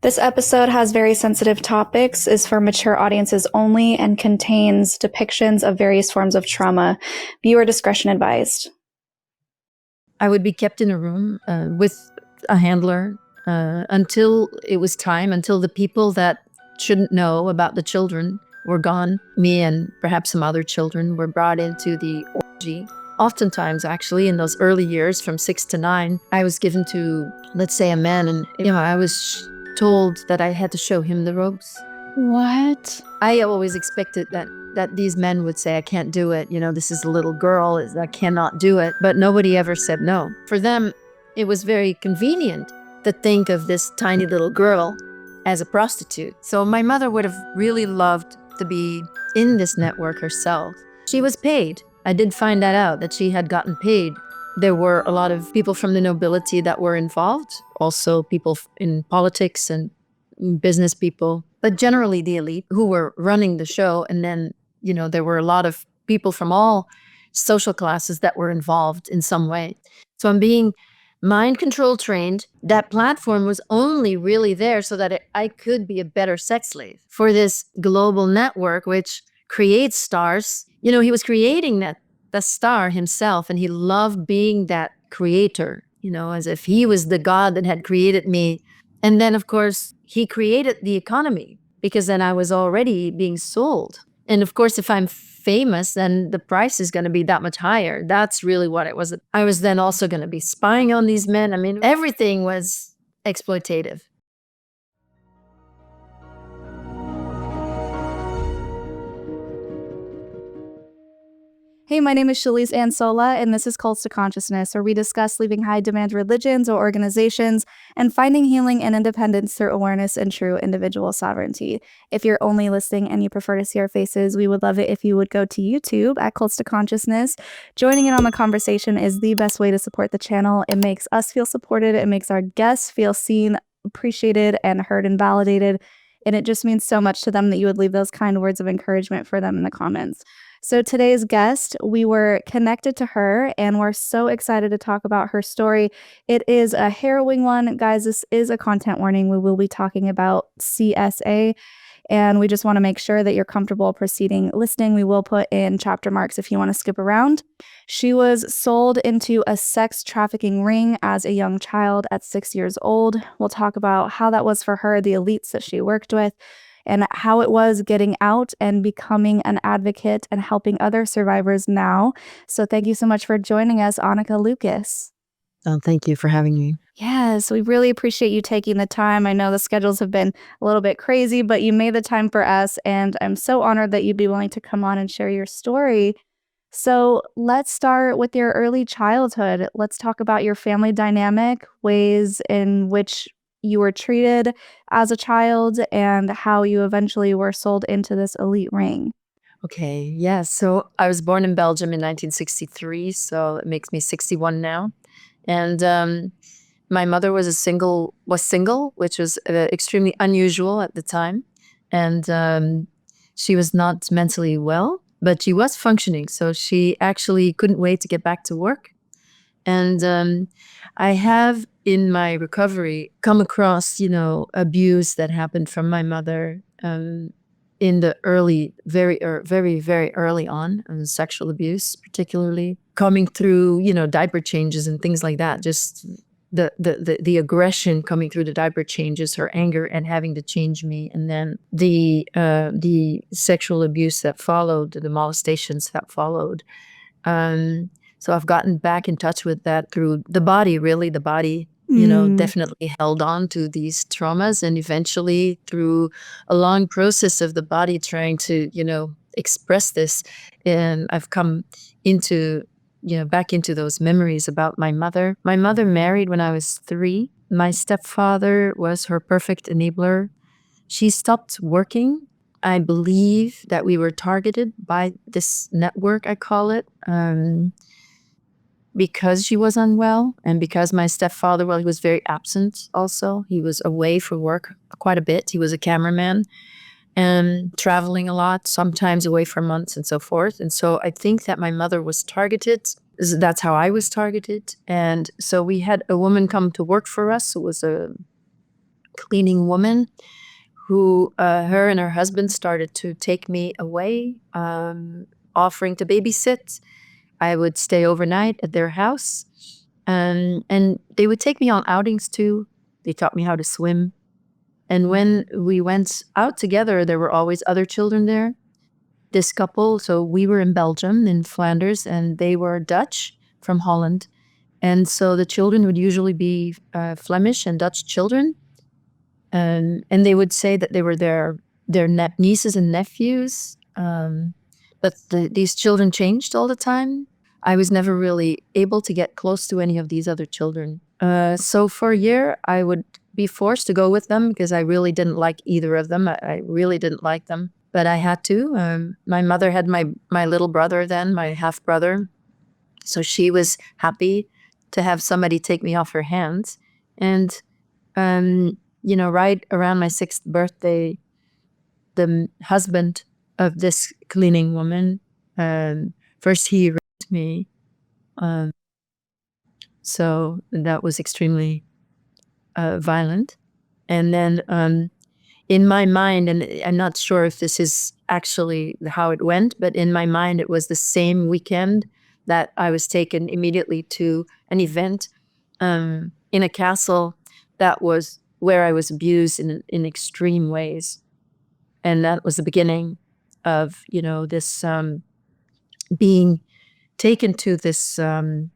This episode has very sensitive topics, is for mature audiences only, and contains depictions of various forms of trauma. Viewer discretion advised. I would be kept in a room with a handler until it was time, until the people that shouldn't know about the children were gone. Me and perhaps some other children were brought into the orgy. Oftentimes, actually, in those early years, from 6 to 9, I was given to, let's say, a man, and I was told that I had to show him the ropes. What? I always expected that these men would say, I can't do it. This is a little girl. I cannot do it. But nobody ever said no. For them, it was very convenient to think of this tiny little girl as a prostitute. So my mother would have really loved to be in this network herself. She was paid. I did find that out, that she had gotten paid. There were a lot of people from the nobility that were involved, also people in politics and business people, but generally the elite who were running the show. And then, there were a lot of people from all social classes that were involved in some way. So I'm being mind control trained. That platform was only really there so that I could be a better sex slave for this global network, which creates stars. He was creating the star himself, and he loved being that creator, as if he was the god that had created me. And then, of course, he created the economy, because then I was already being sold. And of course, if I'm famous, then the price is going to be that much higher. That's really what it was. I was then also going to be spying on these men. I mean, everything was exploitative. Hey, my name is Shalice Ansola, and this is Cults to Consciousness, where we discuss leaving high-demand religions or organizations and finding healing and independence through awareness and true individual sovereignty. If you're only listening and you prefer to see our faces, we would love it if you would go to YouTube at Cults to Consciousness. Joining in on the conversation is the best way to support the channel. It makes us feel supported. It makes our guests feel seen, appreciated, and heard and validated. And it just means so much to them that you would leave those kind words of encouragement for them in the comments. So today's guest, we were connected to her, and we're so excited to talk about her story. It is a harrowing one. Guys, this is a content warning. We will be talking about CSA, and we just want to make sure that you're comfortable proceeding listening. We will put in chapter marks if you want to skip around. She was sold into a sex trafficking ring as a young child at 6 years old. We'll talk about how that was for her, the elites that she worked with, and how it was getting out and becoming an advocate and helping other survivors now. So thank you so much for joining us, Anneke Lucas. Oh, thank you for having me. Yes, we really appreciate you taking the time. I know the schedules have been a little bit crazy, but you made the time for us, and I'm so honored that you'd be willing to come on and share your story. So let's start with your early childhood. Let's talk about your family dynamic, ways in which you were treated as a child, and how you eventually were sold into this elite ring. Okay, yeah. So I was born in Belgium in 1963, so it makes me 61 now. And my mother was single, which was extremely unusual at the time. And she was not mentally well, but she was functioning. So she actually couldn't wait to get back to work. And I have, in my recovery, come across, abuse that happened from my mother in the early, very early on, sexual abuse, particularly coming through, diaper changes and things like that. Just the aggression coming through the diaper changes, her anger and having to change me, and then the sexual abuse that followed, the molestations that followed. So I've gotten back in touch with that through the body, really. The body, definitely held on to these traumas, and eventually through a long process of the body trying to, express this. And I've come into, back into those memories about my mother. My mother married when I was 3. My stepfather was her perfect enabler. She stopped working. I believe that we were targeted by this network, I call it, because she was unwell, and because my stepfather, he was very absent also. He was away for work quite a bit. He was a cameraman and traveling a lot, sometimes away for months and so forth. And so I think that my mother was targeted. That's how I was targeted. And so we had a woman come to work for us who was a cleaning woman who, her and her husband started to take me away, offering to babysit. I would stay overnight at their house. And they would take me on outings too. They taught me how to swim. And when we went out together, there were always other children there. This couple, so we were in Belgium, in Flanders, and they were Dutch from Holland. And so the children would usually be Flemish and Dutch children. And they would say that they were their nieces and nephews. But these children changed all the time. I was never really able to get close to any of these other children. So for a year, I would be forced to go with them because I really didn't like either of them. I really didn't like them, but I had to. My mother had my little brother then, my half-brother. So she was happy to have somebody take me off her hands. And, right around my 6th birthday, the husband of this cleaning woman, first he raped me. So that was extremely violent. And then in my mind, and I'm not sure if this is actually how it went, but in my mind, it was the same weekend that I was taken immediately to an event in a castle that was where I was abused in extreme ways. And that was the beginning of, this being taken to this, I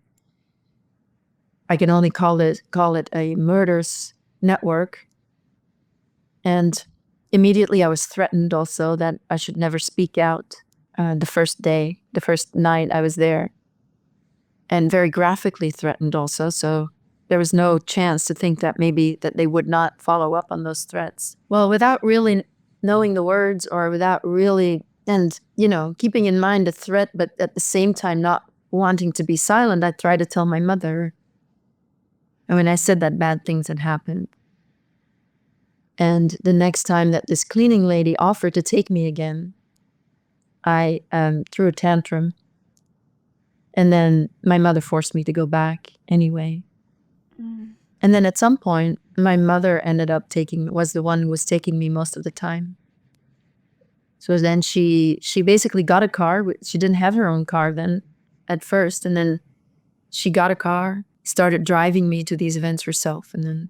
can only call it a murderous network. And immediately I was threatened also that I should never speak out the first night I was there. And very graphically threatened also. So there was no chance to think that maybe that they would not follow up on those threats. Well, without really knowing the words or without really, and, keeping in mind the threat, but at the same time not wanting to be silent, I tried to tell my mother. And when I said that bad things had happened. And the next time that this cleaning lady offered to take me again, I threw a tantrum. And then my mother forced me to go back anyway. And then at some point, my mother was the one who was taking me most of the time. So then she basically got a car. She didn't have her own car then at first. And then she got a car, started driving me to these events herself. And then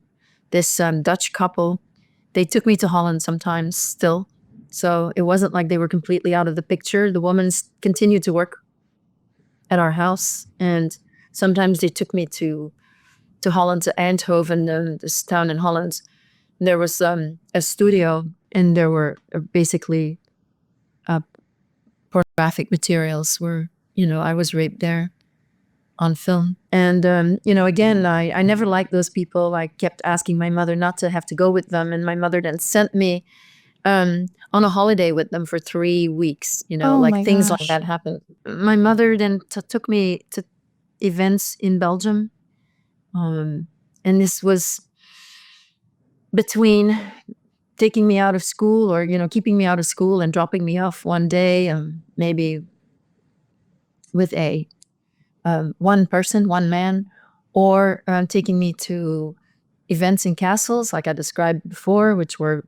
this Dutch couple, they took me to Holland sometimes still. So it wasn't like they were completely out of the picture. The women continued to work at our house. And sometimes they took me to Holland, to Eindhoven, this town in Holland. There was a studio, and there were basically pornographic materials where, I was raped there on film. And, again, I never liked those people. I kept asking my mother not to have to go with them. And my mother then sent me on a holiday with them for 3 weeks, Oh my things gosh. like that happened. My mother then took me to events in Belgium. And this was between taking me out of school or, keeping me out of school and dropping me off one day, maybe with one person, one man, or taking me to events in castles, like I described before, which were,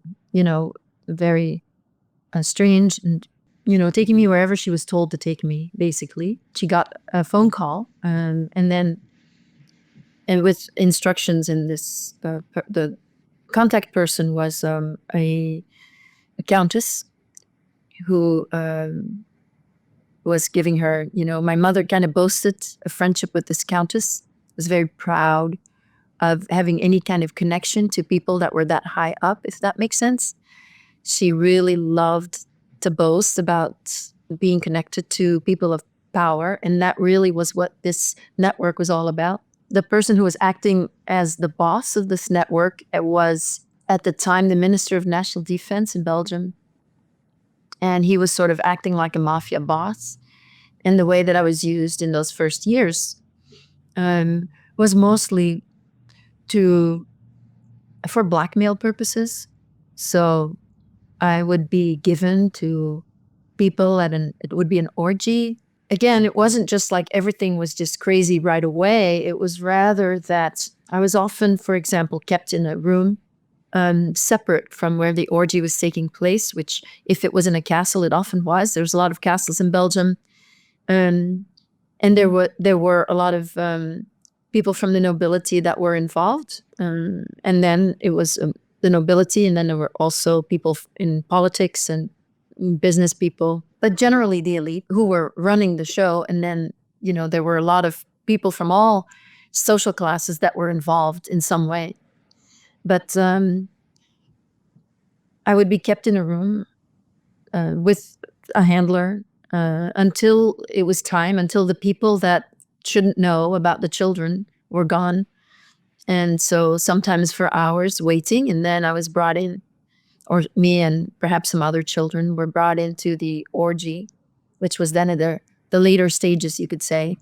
very strange, and, taking me wherever she was told to take me, basically. She got a phone call, and with instructions in this, the contact person was a countess who was giving her, my mother kind of boasted a friendship with this countess, was very proud of having any kind of connection to people that were that high up, if that makes sense. She really loved to boast about being connected to people of power, and that really was what this network was all about. The person who was acting as the boss of this network was, at the time, the Minister of National Defense in Belgium. And he was sort of acting like a mafia boss. And the way that I was used in those first years was mostly for blackmail purposes. So I would be given to people it would be an orgy. Again, it wasn't just like everything was just crazy right away. It was rather that I was often, for example, kept in a room separate from where the orgy was taking place, which if it was in a castle, it often was. There's a lot of castles in Belgium. And there were a lot of people from the nobility that were involved. And then it was the nobility, and then there were also people in politics and business people, but generally the elite who were running the show. And then, there were a lot of people from all social classes that were involved in some way. But I would be kept in a room with a handler until it was time, until the people that shouldn't know about the children were gone. And so sometimes for hours waiting, and then I was brought in, or me and perhaps some other children were brought into the orgy, which was then at the later stages, you could say.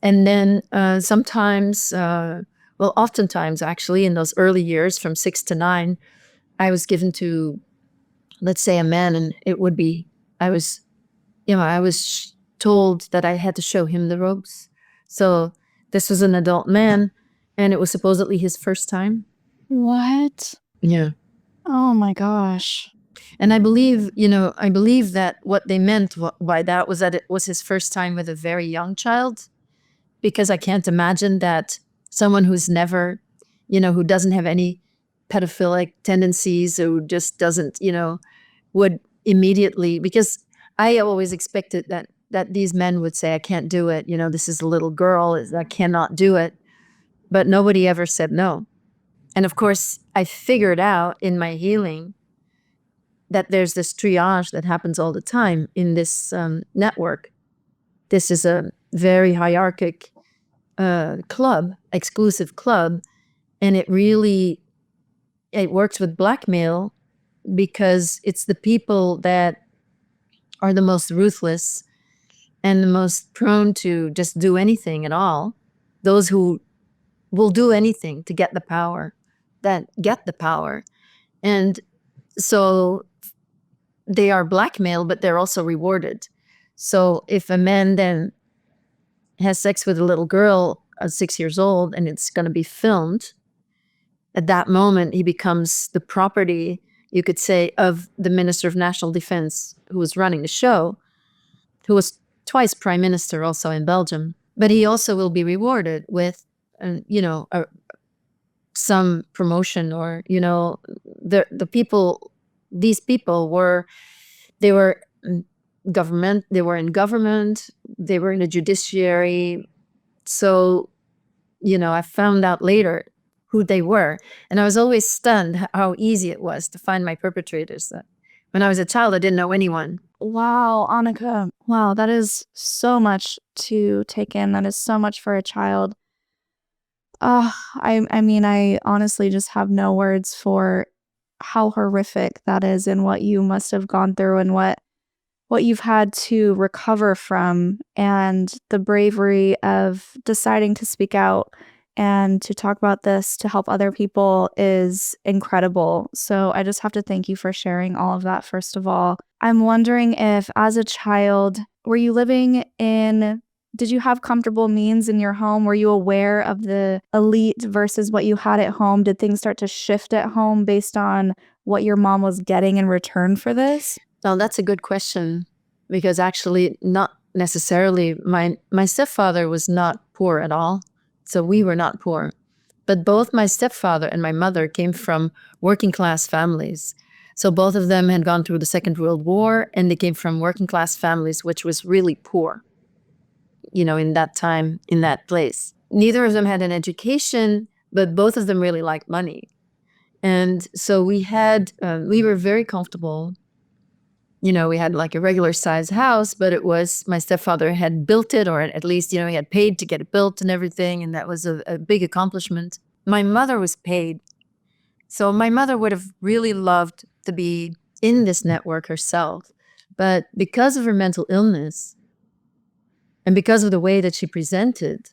And then sometimes, well, oftentimes actually in those early years from 6 to 9, I was given to, let's say, a man, and it would be, I was told that I had to show him the ropes. So this was an adult man, and it was supposedly his first time. What? Yeah. Oh my gosh. And I believe that what they meant by that was that it was his first time with a very young child, because I can't imagine that someone who's never, who doesn't have any pedophilic tendencies, who just doesn't, would immediately, because I always expected that these men would say, I can't do it. This is a little girl. I cannot do it. But nobody ever said no. And of course, I figured out in my healing that there's this triage that happens all the time in this network. This is a very hierarchic club, exclusive club. And it works with blackmail, because it's the people that are the most ruthless and the most prone to just do anything at all. Those who will do anything to get the power, that get the power. And so they are blackmailed, but they're also rewarded. So if a man then has sex with a little girl 6 years old, and it's going to be filmed, at that moment he becomes the property, you could say, of the Minister of National Defense, who was running the show, who was twice prime minister also in Belgium. But he also will be rewarded with, some promotion, or, the people, these people they were in government, they were in the judiciary. So, I found out later who they were. And I was always stunned how easy it was to find my perpetrators. When I was a child, I didn't know anyone. Wow, Anneke. Wow, that is so much to take in. That is so much for a child. I mean, I honestly just have no words for how horrific that is, and what you must have gone through, and what you've had to recover from, and the bravery of deciding to speak out and to talk about this to help other people is incredible. So I just have to thank you for sharing all of that, first of all. I'm wondering if, as a child, did you have comfortable means in your home? Were you aware of the elite versus what you had at home? Did things start to shift at home based on what your mom was getting in return for this? Now, that's a good question, because actually not necessarily. My stepfather was not poor at all. So we were not poor. But both my stepfather and my mother came from working class families. So both of them had gone through the Second World War, and they came from working class families, which was really poor, in that time, in that place. Neither of them had an education, but both of them really liked money. And so we were very comfortable. We had like a regular size house, but it was, my stepfather had built it, or at least, he had paid to get it built and everything. And that was a big accomplishment. My mother was paid. So my mother would have really loved to be in this network herself. But because of her mental illness, and because of the way that she presented,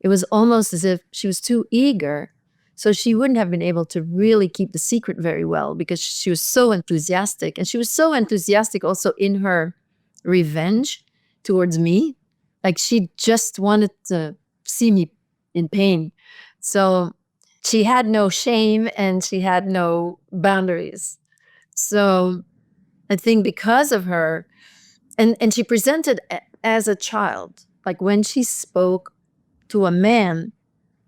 it was almost as if she was too eager. So she wouldn't have been able to really keep the secret very well, because she was so enthusiastic. And she was so enthusiastic also in her revenge towards me. Like, she just wanted to see me in pain. So she had no shame and she had no boundaries. So I think because of her, and she presented as a child, like when she spoke to a man,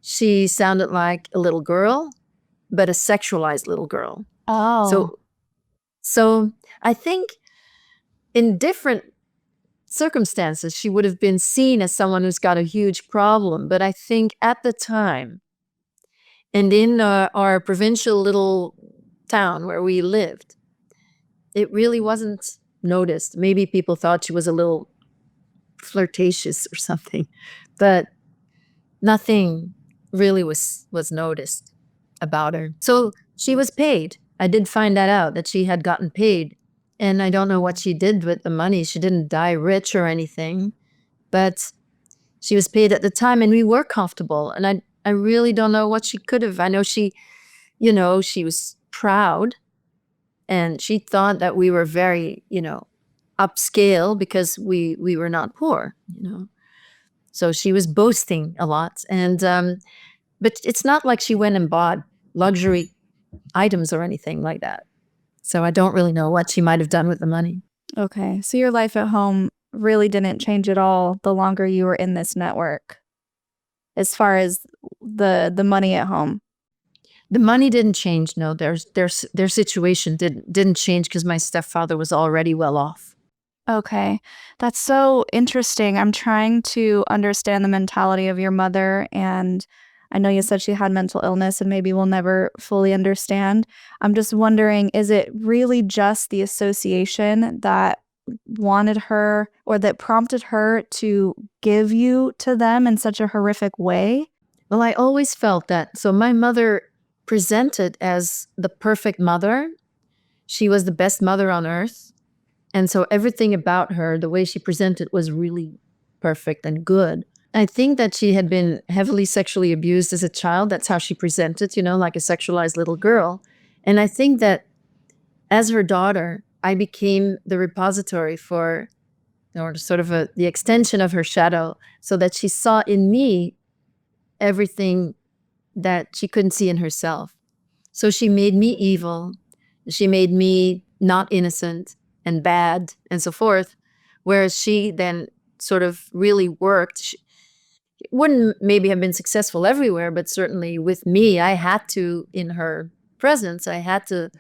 she sounded like a little girl, but a sexualized little girl. Oh. So I think in different circumstances, she would have been seen as someone who's got a huge problem. But I think at the time, and in our provincial little town where we lived, it really wasn't noticed. Maybe people thought she was a little flirtatious or something, but nothing really was noticed about her. So she was paid. I did find that out, that she had gotten paid. And I don't know what she did with the money. She didn't die rich or anything, but she was paid at the time and we were comfortable. And I really don't know what she could have. I know she, she was proud and she thought that we were very, upscale because we were not poor. So she was boasting a lot. And, but it's not like she went and bought luxury items or anything like that. So I don't really know what she might have done with the money. Okay. So your life at home really didn't change at all the longer you were in this network, as far as the money at home. The money didn't change. No, their situation didn't change because my stepfather was already well off. Okay. That's so interesting. I'm trying to understand the mentality of your mother, and I know you said she had mental illness and maybe we'll never fully understand. I'm just wondering, is it really just the association that wanted her or that prompted her to give you to them in such a horrific way? Well, I always felt that. So my mother presented as the perfect mother. She was the best mother on earth. And so everything about her, the way she presented, was really perfect and good. I think that she had been heavily sexually abused as a child. That's how she presented, like a sexualized little girl. And I think that as her daughter, I became the repository for, or sort of the extension of her shadow, so that she saw in me everything that she couldn't see in herself. So she made me evil. She made me not innocent and bad and so forth. Whereas she then sort of really worked. She wouldn't maybe have been successful everywhere, but certainly with me, I had to, in her presence, I had to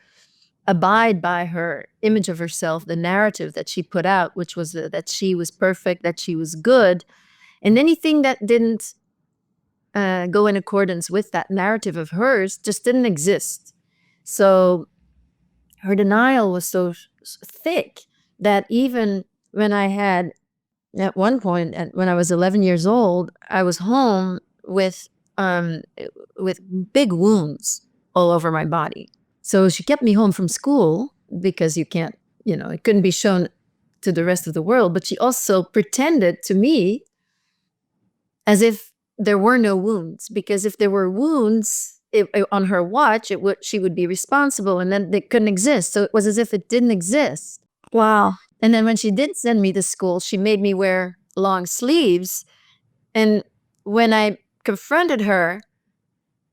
abide by her image of herself, the narrative that she put out, which was that she was perfect, that she was good. And anything that didn't go in accordance with that narrative of hers just didn't exist. So her denial was so thick that even when I had, at one point, when I was 11 years old, I was home with big wounds all over my body. So she kept me home from school because you can't, it couldn't be shown to the rest of the world. But she also pretended to me as if there were no wounds, because if there were wounds on her watch, she would be responsible, and then they couldn't exist. So it was as if it didn't exist. Wow. And then when she did send me to school, she made me wear long sleeves. And when I confronted her,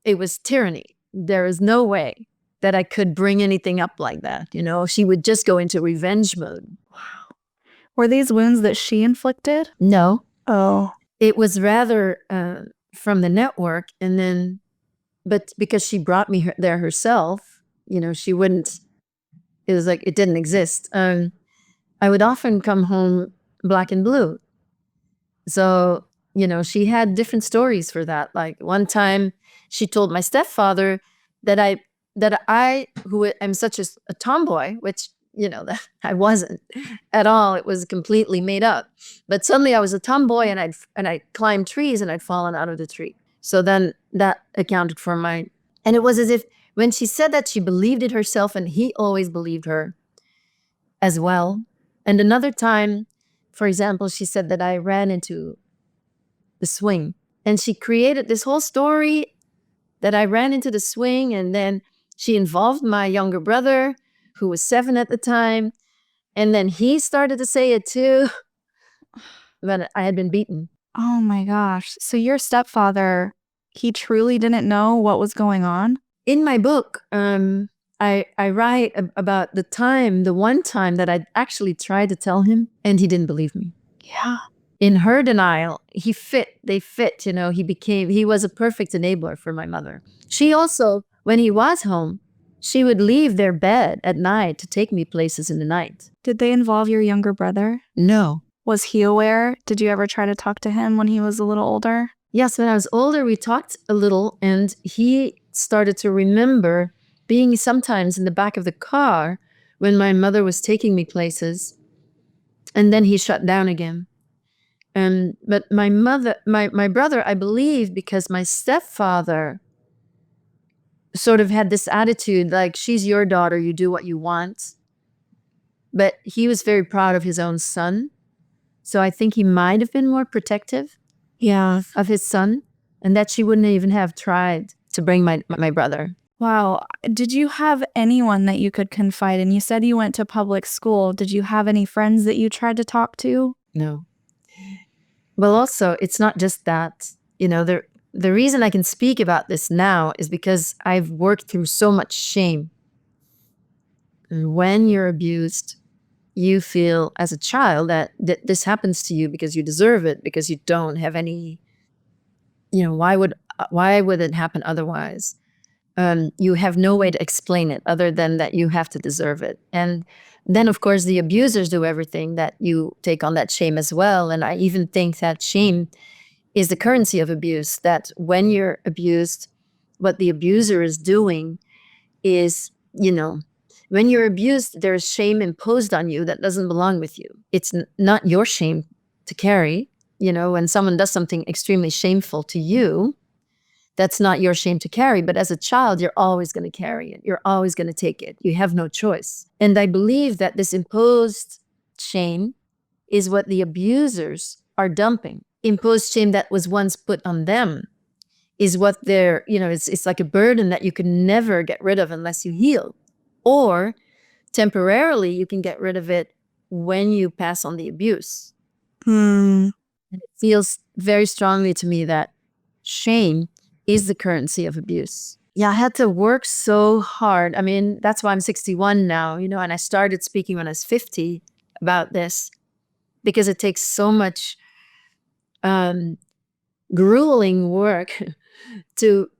it was tyranny. There is no way that I could bring anything up like that. She would just go into revenge mode. Were these wounds that she inflicted? No. Oh. It was rather from the network. And then, but because she brought me there herself, she wouldn't, it was like it didn't exist. I would often come home black and blue. So, she had different stories for that. Like one time she told my stepfather that I, who am such a tomboy, which, that I wasn't at all. It was completely made up. But suddenly I was a tomboy and I'd climbed trees and I'd fallen out of the tree. So then that accounted for and it was as if when she said that, she believed it herself, and he always believed her as well. And another time, for example, she said that I ran into the swing, and she created this whole story that I ran into the swing, and then she involved my younger brother, who was 7 at the time, and then he started to say it too, but I had been beaten. Oh my gosh. So your stepfather He truly didn't know what was going on? In my book, I write about the one time that I actually tried to tell him and he didn't believe me. Yeah. In her denial, they fit, he was a perfect enabler for my mother. She also, when he was home, she would leave their bed at night to take me places in the night. Did they involve your younger brother? No. Was he aware? Did you ever try to talk to him when he was a little older? Yes, when I was older, we talked a little and he started to remember being sometimes in the back of the car when my mother was taking me places, and then he shut down again. But my brother, I believe, because my stepfather sort of had this attitude, like, she's your daughter, you do what you want. But he was very proud of his own son. So I think he might have been more protective of his son, and that she wouldn't even have tried to bring my brother. Wow. Did you have anyone that you could confide in? You said you went to public school. Did you have any friends that you tried to talk to? No. Well, also, it's not just that. The reason I can speak about this now is because I've worked through so much shame. And when you're abused, you feel as a child that this happens to you because you deserve it, because you don't have any, why would it happen otherwise? You have no way to explain it other than that you have to deserve it. And then, of course, the abusers do everything that you take on that shame as well. And I even think that shame is the currency of abuse, that when you're abused, what the abuser is doing is, when you're abused, there's shame imposed on you that doesn't belong with you. It's not your shame to carry. When someone does something extremely shameful to you, that's not your shame to carry. But as a child, you're always going to carry it. You're always going to take it. You have no choice. And I believe that this imposed shame is what the abusers are dumping. Imposed shame that was once put on them is what they're, it's like a burden that you can never get rid of unless you heal. Or temporarily, you can get rid of it when you pass on the abuse. And it feels very strongly to me that shame is the currency of abuse. Yeah, I had to work so hard. I mean, that's why I'm 61 now, and I started speaking when I was 50 about this, because it takes so much grueling work to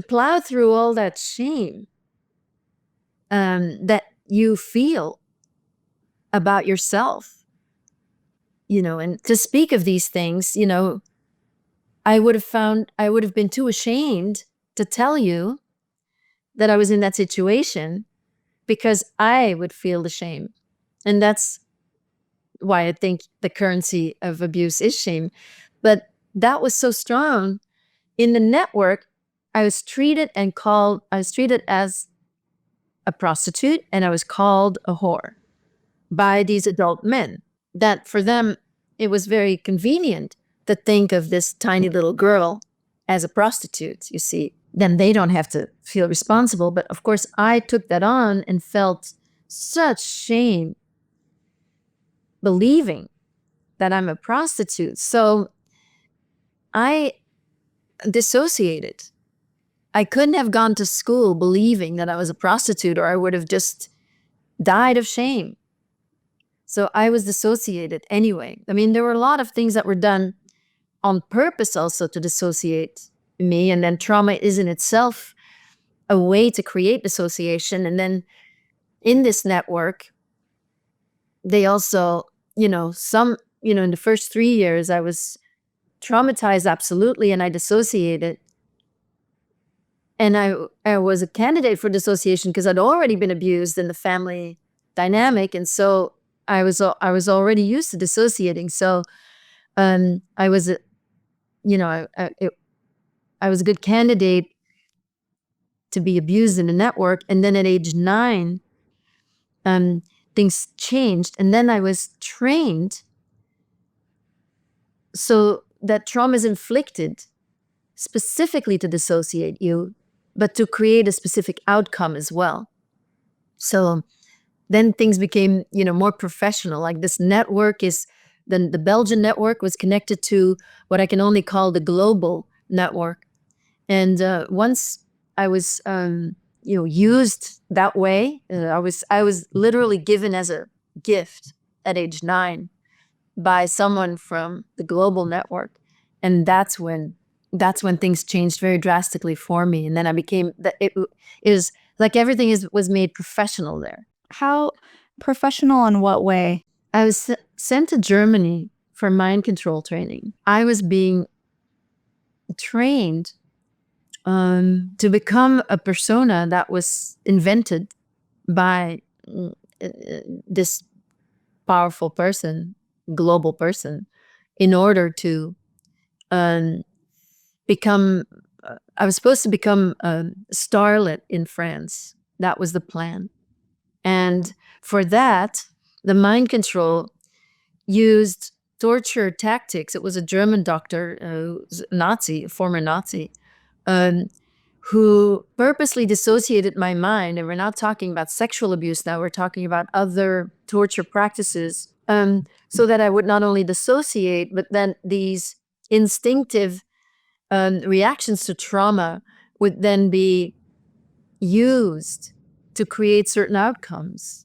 plow through all that shame that you feel about yourself, and to speak of these things, I would have been too ashamed to tell you that I was in that situation, because I would feel the shame. And that's why I think the currency of abuse is shame. But that was so strong. In the network, I was treated as a prostitute, and I was called a whore by these adult men, that for them, it was very convenient to think of this tiny little girl as a prostitute, you see. Then they don't have to feel responsible. But of course, I took that on and felt such shame believing that I'm a prostitute. So I dissociated. I couldn't have gone to school believing that I was a prostitute, or I would have just died of shame. So I was dissociated anyway. I mean, there were a lot of things that were done on purpose also to dissociate me. And then trauma is in itself a way to create dissociation. And then in this network, they also, in the first 3 years, I was traumatized absolutely, and I dissociated. And I was a candidate for dissociation because I'd already been abused in the family dynamic. And so I was already used to dissociating. So I was I was a good candidate to be abused in a network. And then at age 9, things changed. And then I was trained so that trauma is inflicted specifically to dissociate you, but to create a specific outcome as well. So then things became, more professional. Like this network the Belgian network was connected to what I can only call the global network. And once I was, used that way, I was literally given as a gift at age 9 by someone from the global network, and that's when things changed very drastically for me. And then I became that it is like everything was made professional there. How professional in what way? I was sent to Germany for mind control training. I was being trained to become a persona that was invented by this powerful person, global person, in order to become. I was supposed to become a starlet in France. That was the plan. And for that, the mind control used torture tactics. It was a German doctor, Nazi, a former Nazi, um, who purposely dissociated my mind. And we're not talking about sexual abuse now, we're talking about other torture practices, so that I would not only dissociate, but then these instinctive reactions to trauma would then be used to create certain outcomes.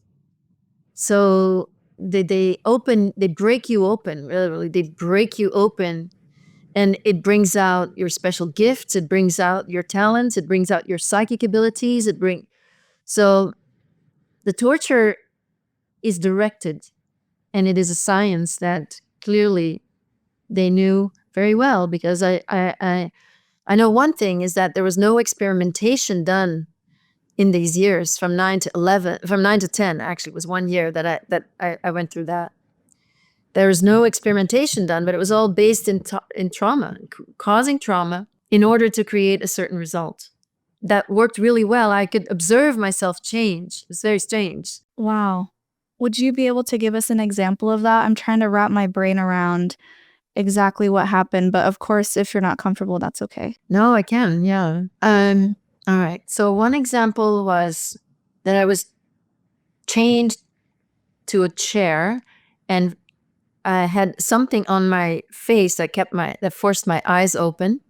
So they break you open, really. They break you open, and it brings out your special gifts, it brings out your talents, it brings out your psychic abilities, so the torture is directed, and it is a science that clearly they knew very well, because I know one thing is that there was no experimentation done in these years from 9 to 10. Actually, it was 1 year that I went through that. There was no experimentation done, but it was all based in trauma, causing trauma in order to create a certain result. That worked really well. I could observe myself change. It was very strange. Wow. Would you be able to give us an example of that? I'm trying to wrap my brain around exactly what happened, but of course, if you're not comfortable, that's okay. No, I can, yeah. All right. So one example was that I was chained to a chair, and I had something on my face that forced my eyes open.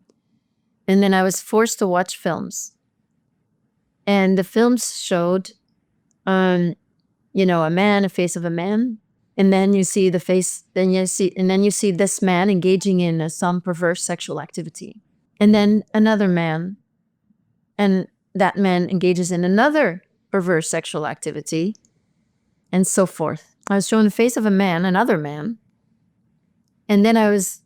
And then I was forced to watch films. And the films showed, a man, a face of a man. And then you see you see this man engaging in some perverse sexual activity. And then another man, and that man engages in another perverse sexual activity, and so forth. I was shown the face of a man, another man, and then I was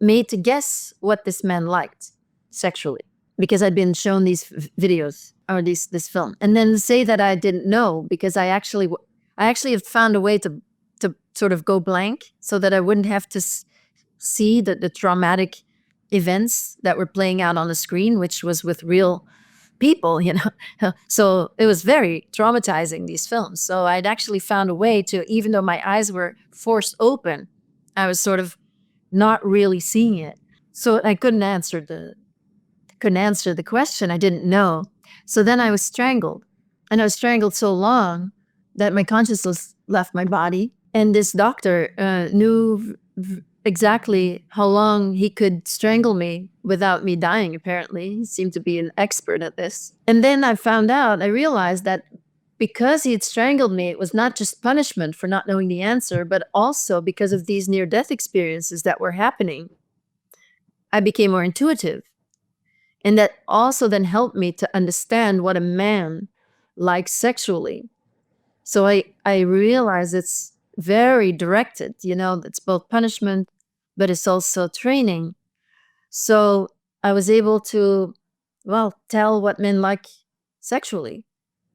made to guess what this man liked sexually, because I'd been shown these videos or this film, and then say that I didn't know, because I actually have found a way to sort of go blank, so that I wouldn't have to see the traumatic events that were playing out on the screen, which was with real people, So it was very traumatizing, these films. So I'd actually found a way to, even though my eyes were forced open, I was sort of not really seeing it. So I couldn't answer the question. I didn't know. So then I was strangled, and I was strangled so long that my consciousness left my body. And this doctor knew exactly how long he could strangle me without me dying, apparently. He seemed to be an expert at this. And then I realized that because he had strangled me, it was not just punishment for not knowing the answer, but also because of these near-death experiences that were happening, I became more intuitive. And that also then helped me to understand what a man likes sexually. So I realized it's very directed, it's both punishment, but it's also training. So I was able to, tell what men like sexually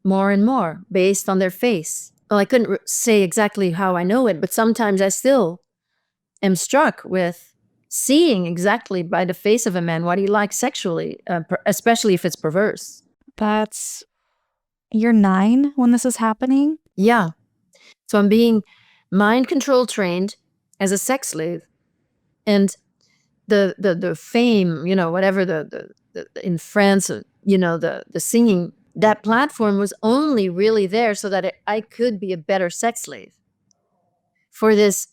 more and more based on their face. Well, I couldn't say exactly how I know it, but sometimes I still am struck with seeing exactly by the face of a man what he likes sexually, especially if it's perverse. You're 9 when this is happening? Yeah. So I'm being mind control trained as a sex slave, and the fame, whatever the in France, the singing, that platform was only really there so that I could be a better sex slave for this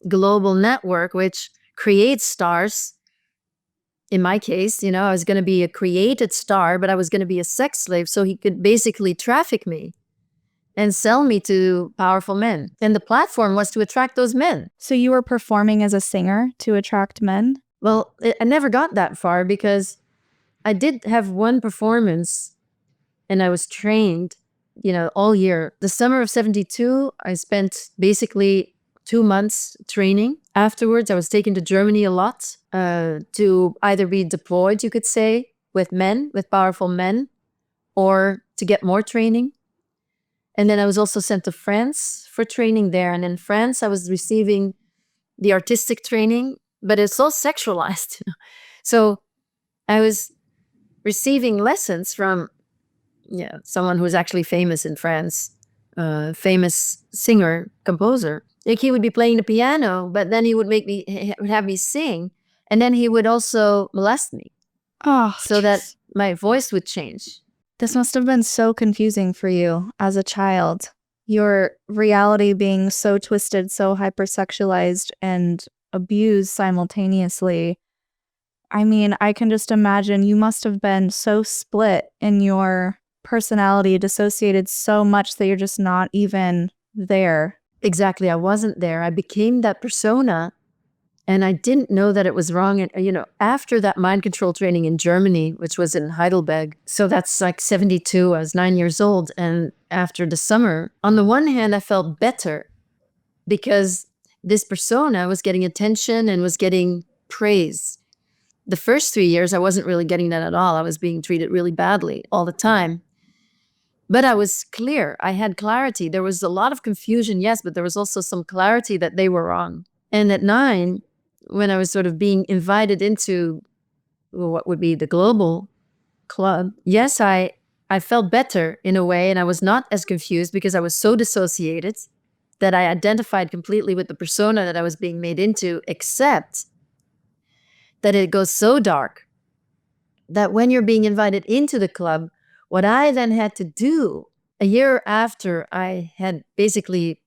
global network, which creates stars in my case, I was going to be a created star, but I was going to be a sex slave, so he could basically traffic me and sell me to powerful men. And the platform was to attract those men. So you were performing as a singer to attract men? Well, I never got that far because I did have one performance and I was trained, all year. The summer of 72, I spent basically 2 months training. Afterwards, I was taken to Germany a lot to either be deployed, you could say, with men, with powerful men, or to get more training. And then I was also sent to France for training there. And in France, I was receiving the artistic training, but it's all sexualized. So I was receiving lessons from someone who's actually famous in France, famous singer, composer. Like he would be playing the piano, but then he would have me sing, and then he would also molest me. Oh, so that my voice would change. This must have been so confusing for you as a child. Your reality being so twisted, so hypersexualized and abused simultaneously. I mean, I can just imagine you must have been so split in your personality, dissociated so much that you're just not even there. Exactly. I wasn't there. I became that persona and I didn't know that it was wrong. And, after that mind control training in Germany, which was in Heidelberg, so that's like 72, I was 9 years old. And after the summer, on the one hand, I felt better because this persona was getting attention and was getting praise. The first 3 years, I wasn't really getting that at all. I was being treated really badly all the time. But I was clear. I had clarity. There was a lot of confusion, yes, but there was also some clarity that they were wrong. And at 9, when I was sort of being invited into what would be the global club, yes, I felt better in a way, and I was not as confused because I was so dissociated that I identified completely with the persona that I was being made into, except that it goes so dark that when you're being invited into the club, what I then had to do a year after I had basically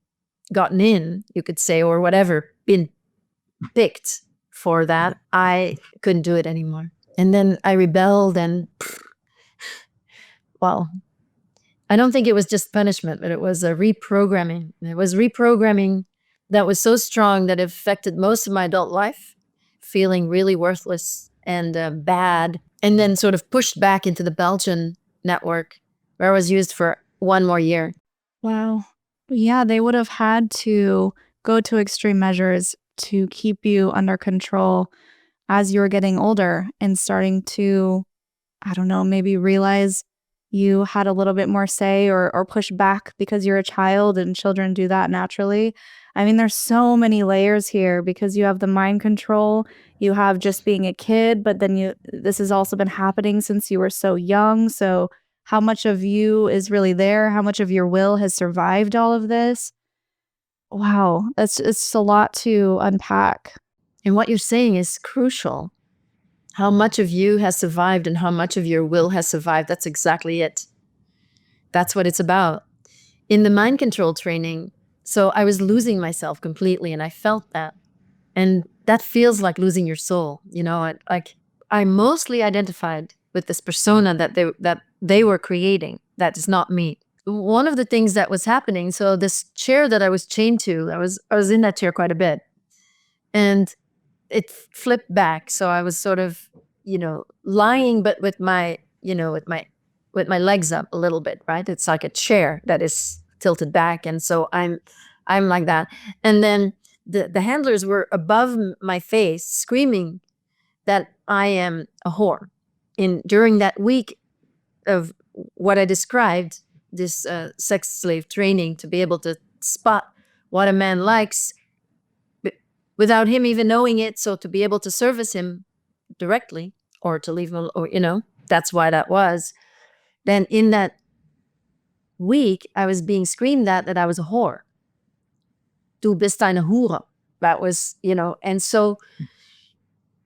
gotten in, you could say, or whatever, been picked for that, I couldn't do it anymore. And then I rebelled and, well, I don't think it was just punishment, but it was a reprogramming. It was reprogramming that was so strong that it affected most of my adult life, feeling really worthless and bad, and then sort of pushed back into the Belgian network where I was used for 1 more year. Wow. Yeah, they would have had to go to extreme measures to keep you under control as you were getting older and starting to, I don't know, maybe realize you had a little bit more say or push back because you're a child and children do that naturally. I mean, there's so many layers here because you have the mind control, you have just being a kid, but then this has also been happening since you were so young. So how much of you is really there? How much of your will has survived all of this? Wow, it's a lot to unpack. And what you're saying is crucial. How much of you has survived and how much of your will has survived. That's exactly it. That's what it's about. In the mind control training, so I was losing myself completely and I felt that. And that feels like losing your soul. I mostly identified with this persona that they were creating. That is not me. One of the things that was happening, so this chair that I was chained to, I was in that chair quite a bit. And it flipped back. So I was sort of, lying, but with my legs up a little bit, right? It's like a chair that is tilted back. And so I'm like that. And then the handlers were above my face screaming that I am a whore. During that week of what I described, this sex slave training, to be able to spot what a man likes without him even knowing it. So to be able to service him directly or to leave him, or, that's why that was. Then in that week, I was being screamed at that I was a whore. Du bist eine Hure. That was, and so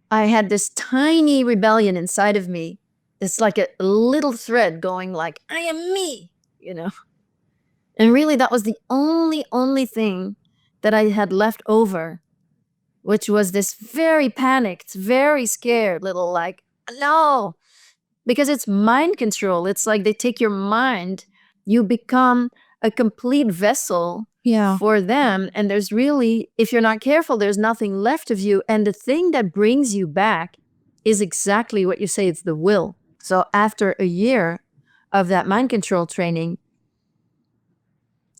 I had this tiny rebellion inside of me. It's like a little thread going like, I am me, And really that was the only thing that I had left over which was this very panicked, very scared little like, no, because it's mind control. It's like they take your mind, you become a complete vessel for them. And there's really, if you're not careful, there's nothing left of you. And the thing that brings you back is exactly what you say, it's the will. So after a year of that mind control training,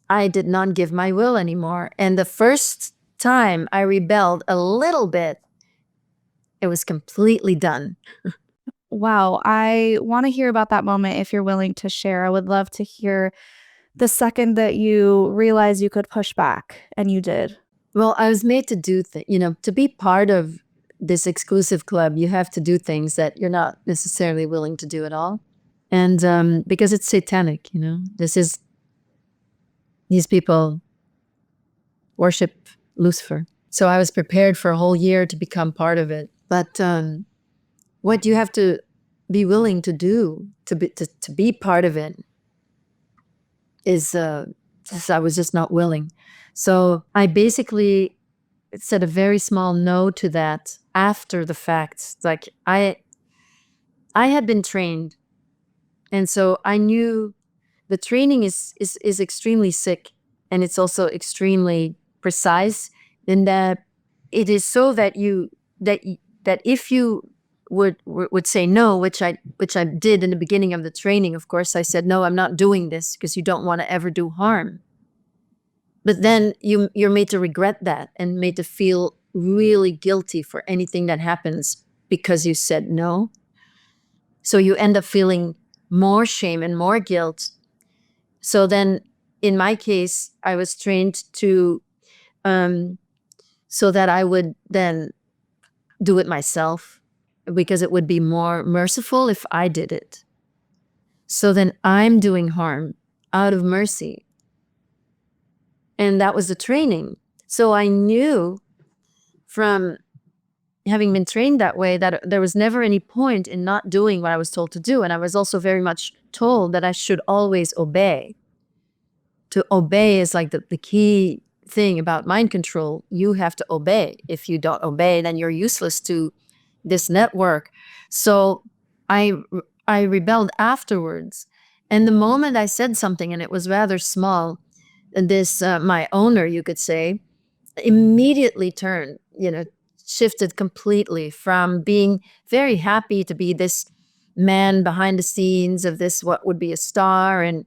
I did not give my will anymore. And the first time I rebelled a little bit, it was completely done. Wow, I want to hear about that moment if you're willing to share. I would love to hear the second that you realized you could push back, and you did. Well, I was made to do to be part of this exclusive club, you have to do things that you're not necessarily willing to do at all. And because it's satanic, these people worship Lucifer. So I was prepared for a whole year to become part of it. But what you have to be willing to do to be part of it is I was just not willing. So I basically said a very small no to that after the fact. Like I had been trained, and so I knew the training is extremely sick, and it's also extremely precise in that it is so that if you would say no, which I did in the beginning of the training. Of course, I said, no, I'm not doing this because you don't want to ever do harm. But then you're made to regret that and made to feel really guilty for anything that happens because you said no. So you end up feeling more shame and more guilt. So then in my case, I was trained to, so that I would then do it myself, because it would be more merciful if I did it. So then I'm doing harm out of mercy. And that was the training. So I knew from having been trained that way that there was never any point in not doing what I was told to do. And I was also very much told that I should always obey. To obey is like the key thing about mind control. You have to obey. If you don't obey, then you're useless to this network. So I rebelled afterwards. And the moment I said something, and it was rather small, this my owner, you could say, immediately turned, shifted completely from being very happy to be this man behind the scenes of this what would be a star, and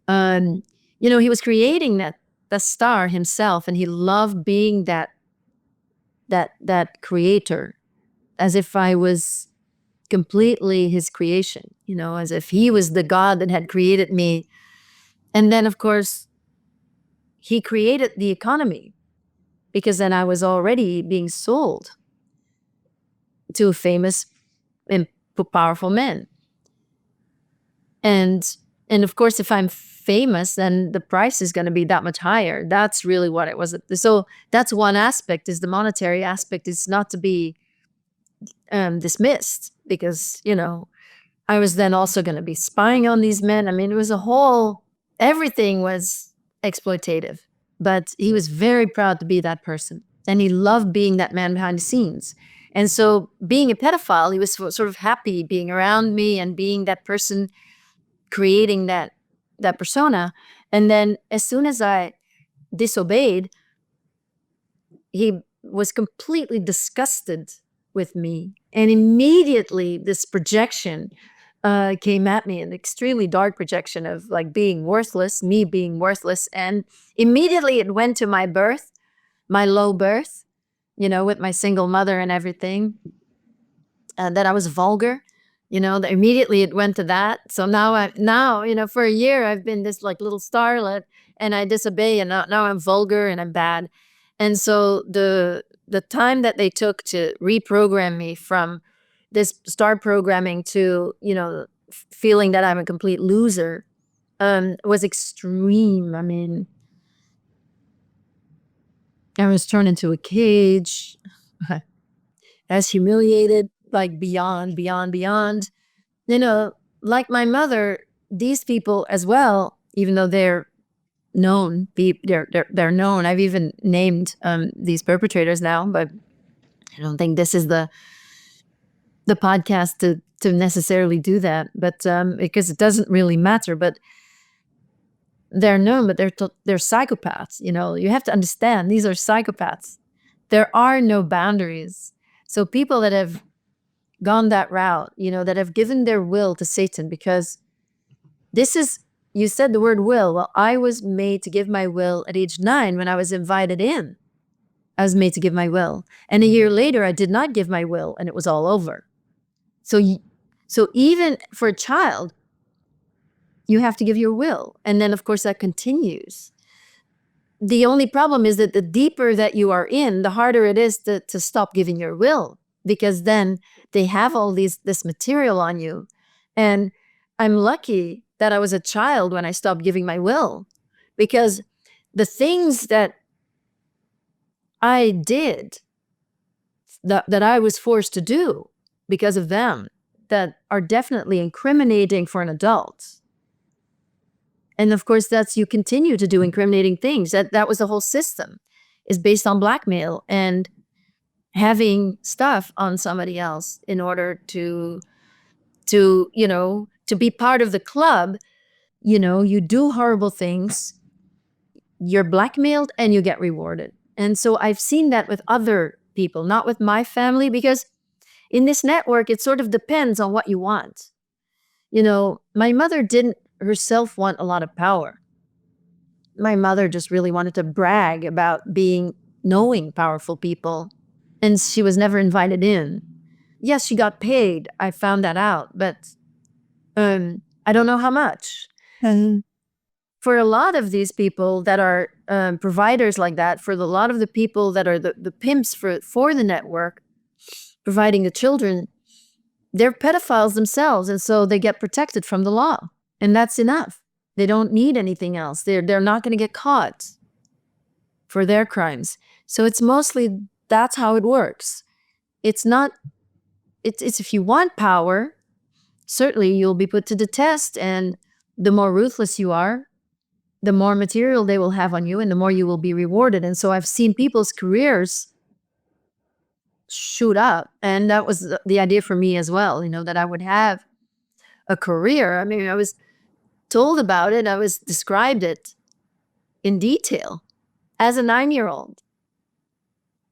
he was creating the star himself, and he loved being that creator, as if I was completely his creation, as if he was the God that had created me. And then, of course, he created the economy, because then I was already being sold to a famous and powerful man. And of course, if I'm famous, then the price is going to be that much higher. That's really what it was. So that's one aspect, is the monetary aspect is not to be dismissed, because, I was then also going to be spying on these men. I mean, it was everything was exploitative, but he was very proud to be that person. And he loved being that man behind the scenes. And so being a pedophile, he was sort of happy being around me and being that person, creating that persona. And then as soon as I disobeyed, he was completely disgusted with me. And immediately this projection came at me, an extremely dark projection of like being worthless, me being worthless. And immediately it went to my birth, my low birth, with my single mother and everything, that I was vulgar. Immediately it went to that. So now, for a year, I've been this like little starlet, and I disobey, and now I'm vulgar and I'm bad. And so the time that they took to reprogram me from this star programming to, feeling that I'm a complete loser, was extreme. I mean, I was turned into a cage, as humiliated, like beyond. Like my mother, these people as well, even though they're known, they're known. I've even named these perpetrators now, but I don't think this is the podcast to necessarily do that, but because it doesn't really matter. But they're known, but they're psychopaths. You have to understand these are psychopaths. There are no boundaries. So people that have gone that route, that have given their will to Satan, because this is, you said the word will. Well, I was made to give my will at age 9 when I was invited in. I was made to give my will. And a year later, I did not give my will, and it was all over. So even for a child, you have to give your will. And then, of course, that continues. The only problem is that the deeper that you are in, the harder it is to stop giving your will, because then they have all this material on you. And I'm lucky that I was a child when I stopped giving my will, because the things that I did, that I was forced to do because of them, that are definitely incriminating for an adult. And of course, you continue to do incriminating things. That was the whole system, is based on blackmail and having stuff on somebody else in order to be part of the club. You do horrible things, you're blackmailed, and you get rewarded. And so I've seen that with other people, not with my family, because in this network, it sort of depends on what you want. My mother didn't herself want a lot of power. My mother just really wanted to brag about knowing powerful people, and she was never invited in. Yes, she got paid. I found that out, but I don't know how much. And For a lot of these people that are providers like that, for a lot of the people that are the pimps for the network, providing the children, they're pedophiles themselves, and so they get protected from the law, and that's enough. They don't need anything else. They're not going to get caught for their crimes. So it's mostly, that's how it works. It's if you want power, certainly you'll be put to the test, and the more ruthless you are, the more material they will have on you, and the more you will be rewarded. And so I've seen people's careers shoot up, and that was the idea for me as well, that I would have a career. I mean, I was told about it, I was described it in detail as a 9-year-old,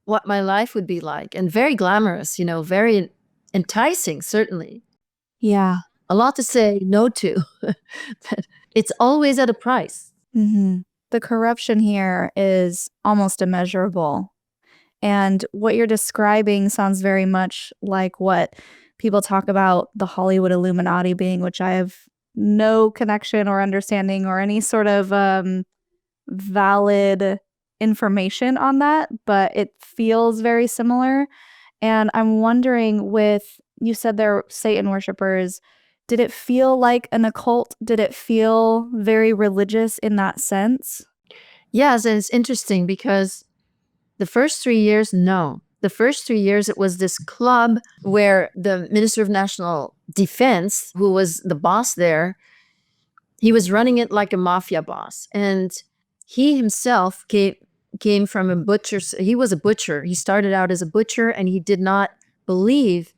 what my life would be like, and very glamorous, very enticing, certainly. yeah. A lot to say no to, but it's always at a price. Mm-hmm. The corruption here is almost immeasurable. And what you're describing sounds very much like what people talk about the Hollywood Illuminati being, which I have no connection or understanding or any sort of valid information on that, but it feels very similar. And I'm wondering, you said they're Satan worshipers, did it feel like an occult? Did it feel very religious in that sense? Yes, and it's interesting because the first 3 years, no. The first 3 years, it was this club where the Minister of National Defense, who was the boss there, he was running it like a mafia boss. And he himself came from a butcher. He was a butcher. He started out as a butcher, and he did not believe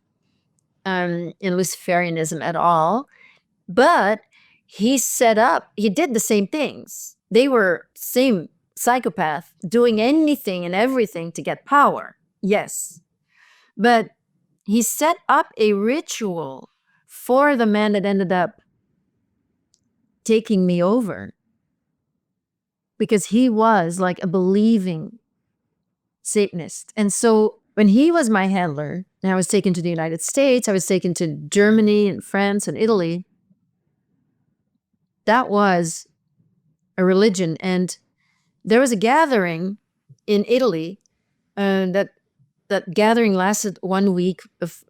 in Luciferianism at all. But he did the same things. They were same psychopath, doing anything and everything to get power. Yes. But he set up a ritual for the man that ended up taking me over, because he was like a believing Satanist. And so when he was my handler, and I was taken to the United States, I was taken to Germany and France and Italy, that was a religion. And there was a gathering in Italy, that gathering lasted 1 week.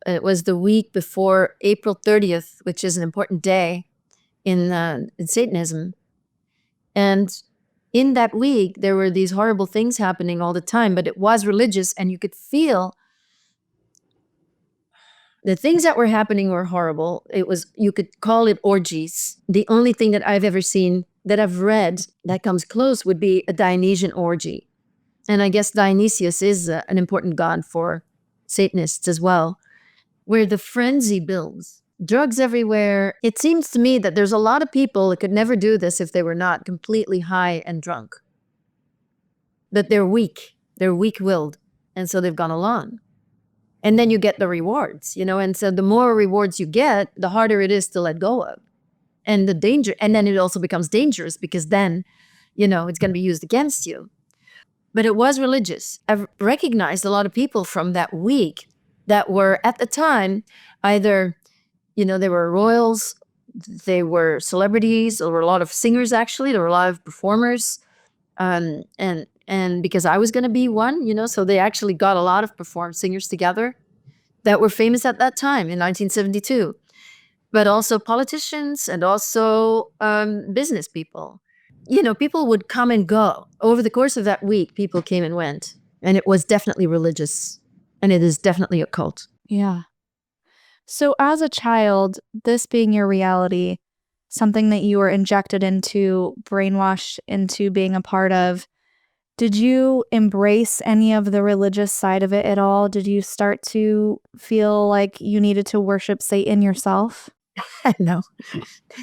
It was the week before April 30th, which is an important day in Satanism. And in that week, there were these horrible things happening all the time, but it was religious, and you could feel the things that were happening were horrible. You could call it orgies. The only thing that I've ever seen, that I've read, that comes close would be a Dionysian orgy. And I guess Dionysius is an important god for Satanists as well, where the frenzy builds. Drugs everywhere. It seems to me that there's a lot of people that could never do this if they were not completely high and drunk. That they're weak. They're weak-willed. And so they've gone along. And then you get the rewards, and so the more rewards you get, the harder it is to let go of. And the danger, and then it also becomes dangerous because then, it's going to be used against you. But it was religious. I've recognized a lot of people from that week that were at the time either, they were royals, they were celebrities, there were a lot of singers actually, there were a lot of performers. And because I was going to be one, so they actually got a lot of singers together that were famous at that time in 1972, but also politicians and also business people. People would come and go. Over the course of that week, people came and went, and it was definitely religious, and it is definitely a cult. Yeah. So as a child, this being your reality, something that you were injected into, brainwashed into being a part of, did you embrace any of the religious side of it at all? Did you start to feel like you needed to worship Satan yourself? No,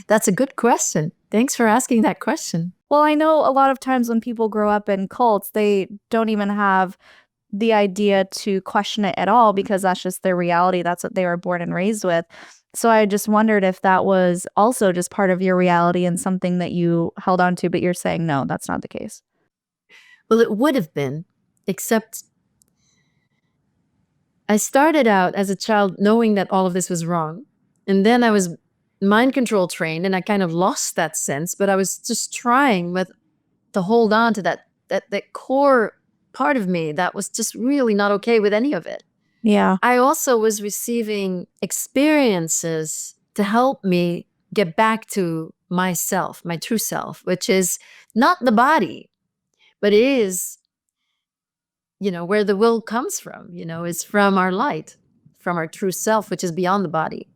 that's a good question. Thanks for asking that question. Well, I know a lot of times when people grow up in cults, they don't even have the idea to question it at all because that's just their reality. That's what they were born and raised with. So I just wondered if that was also just part of your reality and something that you held on to, but you're saying no, that's not the case. Well, it would have been, except I started out as a child knowing that all of this was wrong. And then I was mind control trained and I kind of lost that sense, but I was just trying to hold on to that core part of me that was just really not okay with any of it. Yeah. I also was receiving experiences to help me get back to myself, my true self, which is not the body, but is, where the will comes from, is from our light, from our true self, which is beyond the body.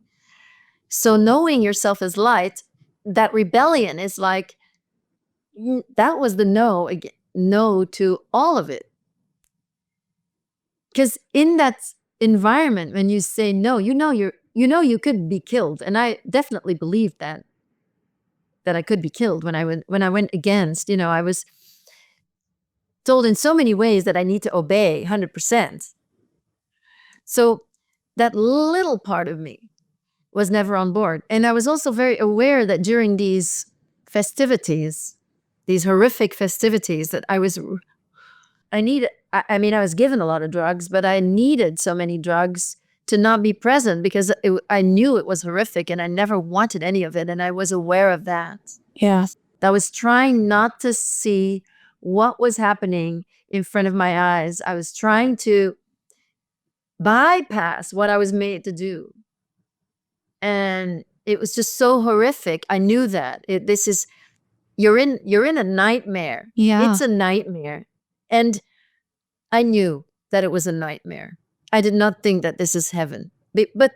So knowing yourself as light, that rebellion is like, that was the no to all of it. Because in that environment, when you say no, you could be killed. And I definitely believed that I could be killed when I went against, I was told in so many ways that I need to obey 100%. So that little part of me was never on board. And I was also very aware that during these festivities, these horrific festivities, that I was given a lot of drugs, but I needed so many drugs to not be present because I knew it was horrific and I never wanted any of it. And I was aware of that. Yeah. I was trying not to see what was happening in front of my eyes. I was trying to bypass what I was made to do. And it was just so horrific. I knew that you're in a nightmare. Yeah. It's a nightmare. And I knew that it was a nightmare. I did not think that this is heaven. But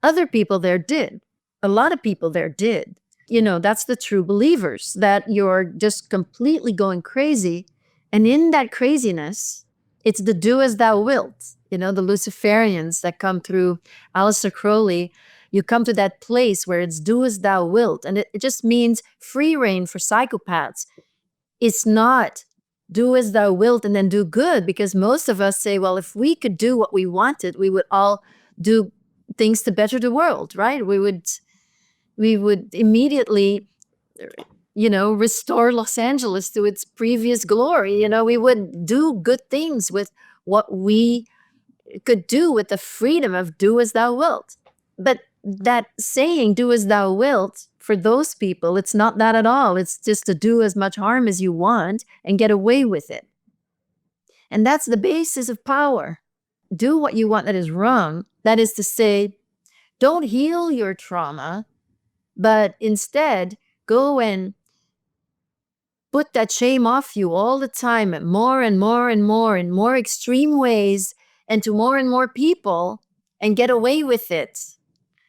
other people there did. A lot of people there did. That's the true believers, that you're just completely going crazy. And in that craziness, it's the do as thou wilt. The Luciferians that come through Aleister Crowley, you come to that place where it's do as thou wilt. And it just means free reign for psychopaths. It's not do as thou wilt and then do good, because most of us say, well, if we could do what we wanted, we would all do things to better the world, right? We would immediately, restore Los Angeles to its previous glory. We would do good things with what we could do with the freedom of do as thou wilt. But that saying, do as thou wilt, for those people, it's not that at all. It's just to do as much harm as you want and get away with it. And that's the basis of power. Do what you want that is wrong. That is to say, don't heal your trauma, but instead go and put that shame off you all the time, more and more and more, in more extreme ways, and to more and more people, and get away with it.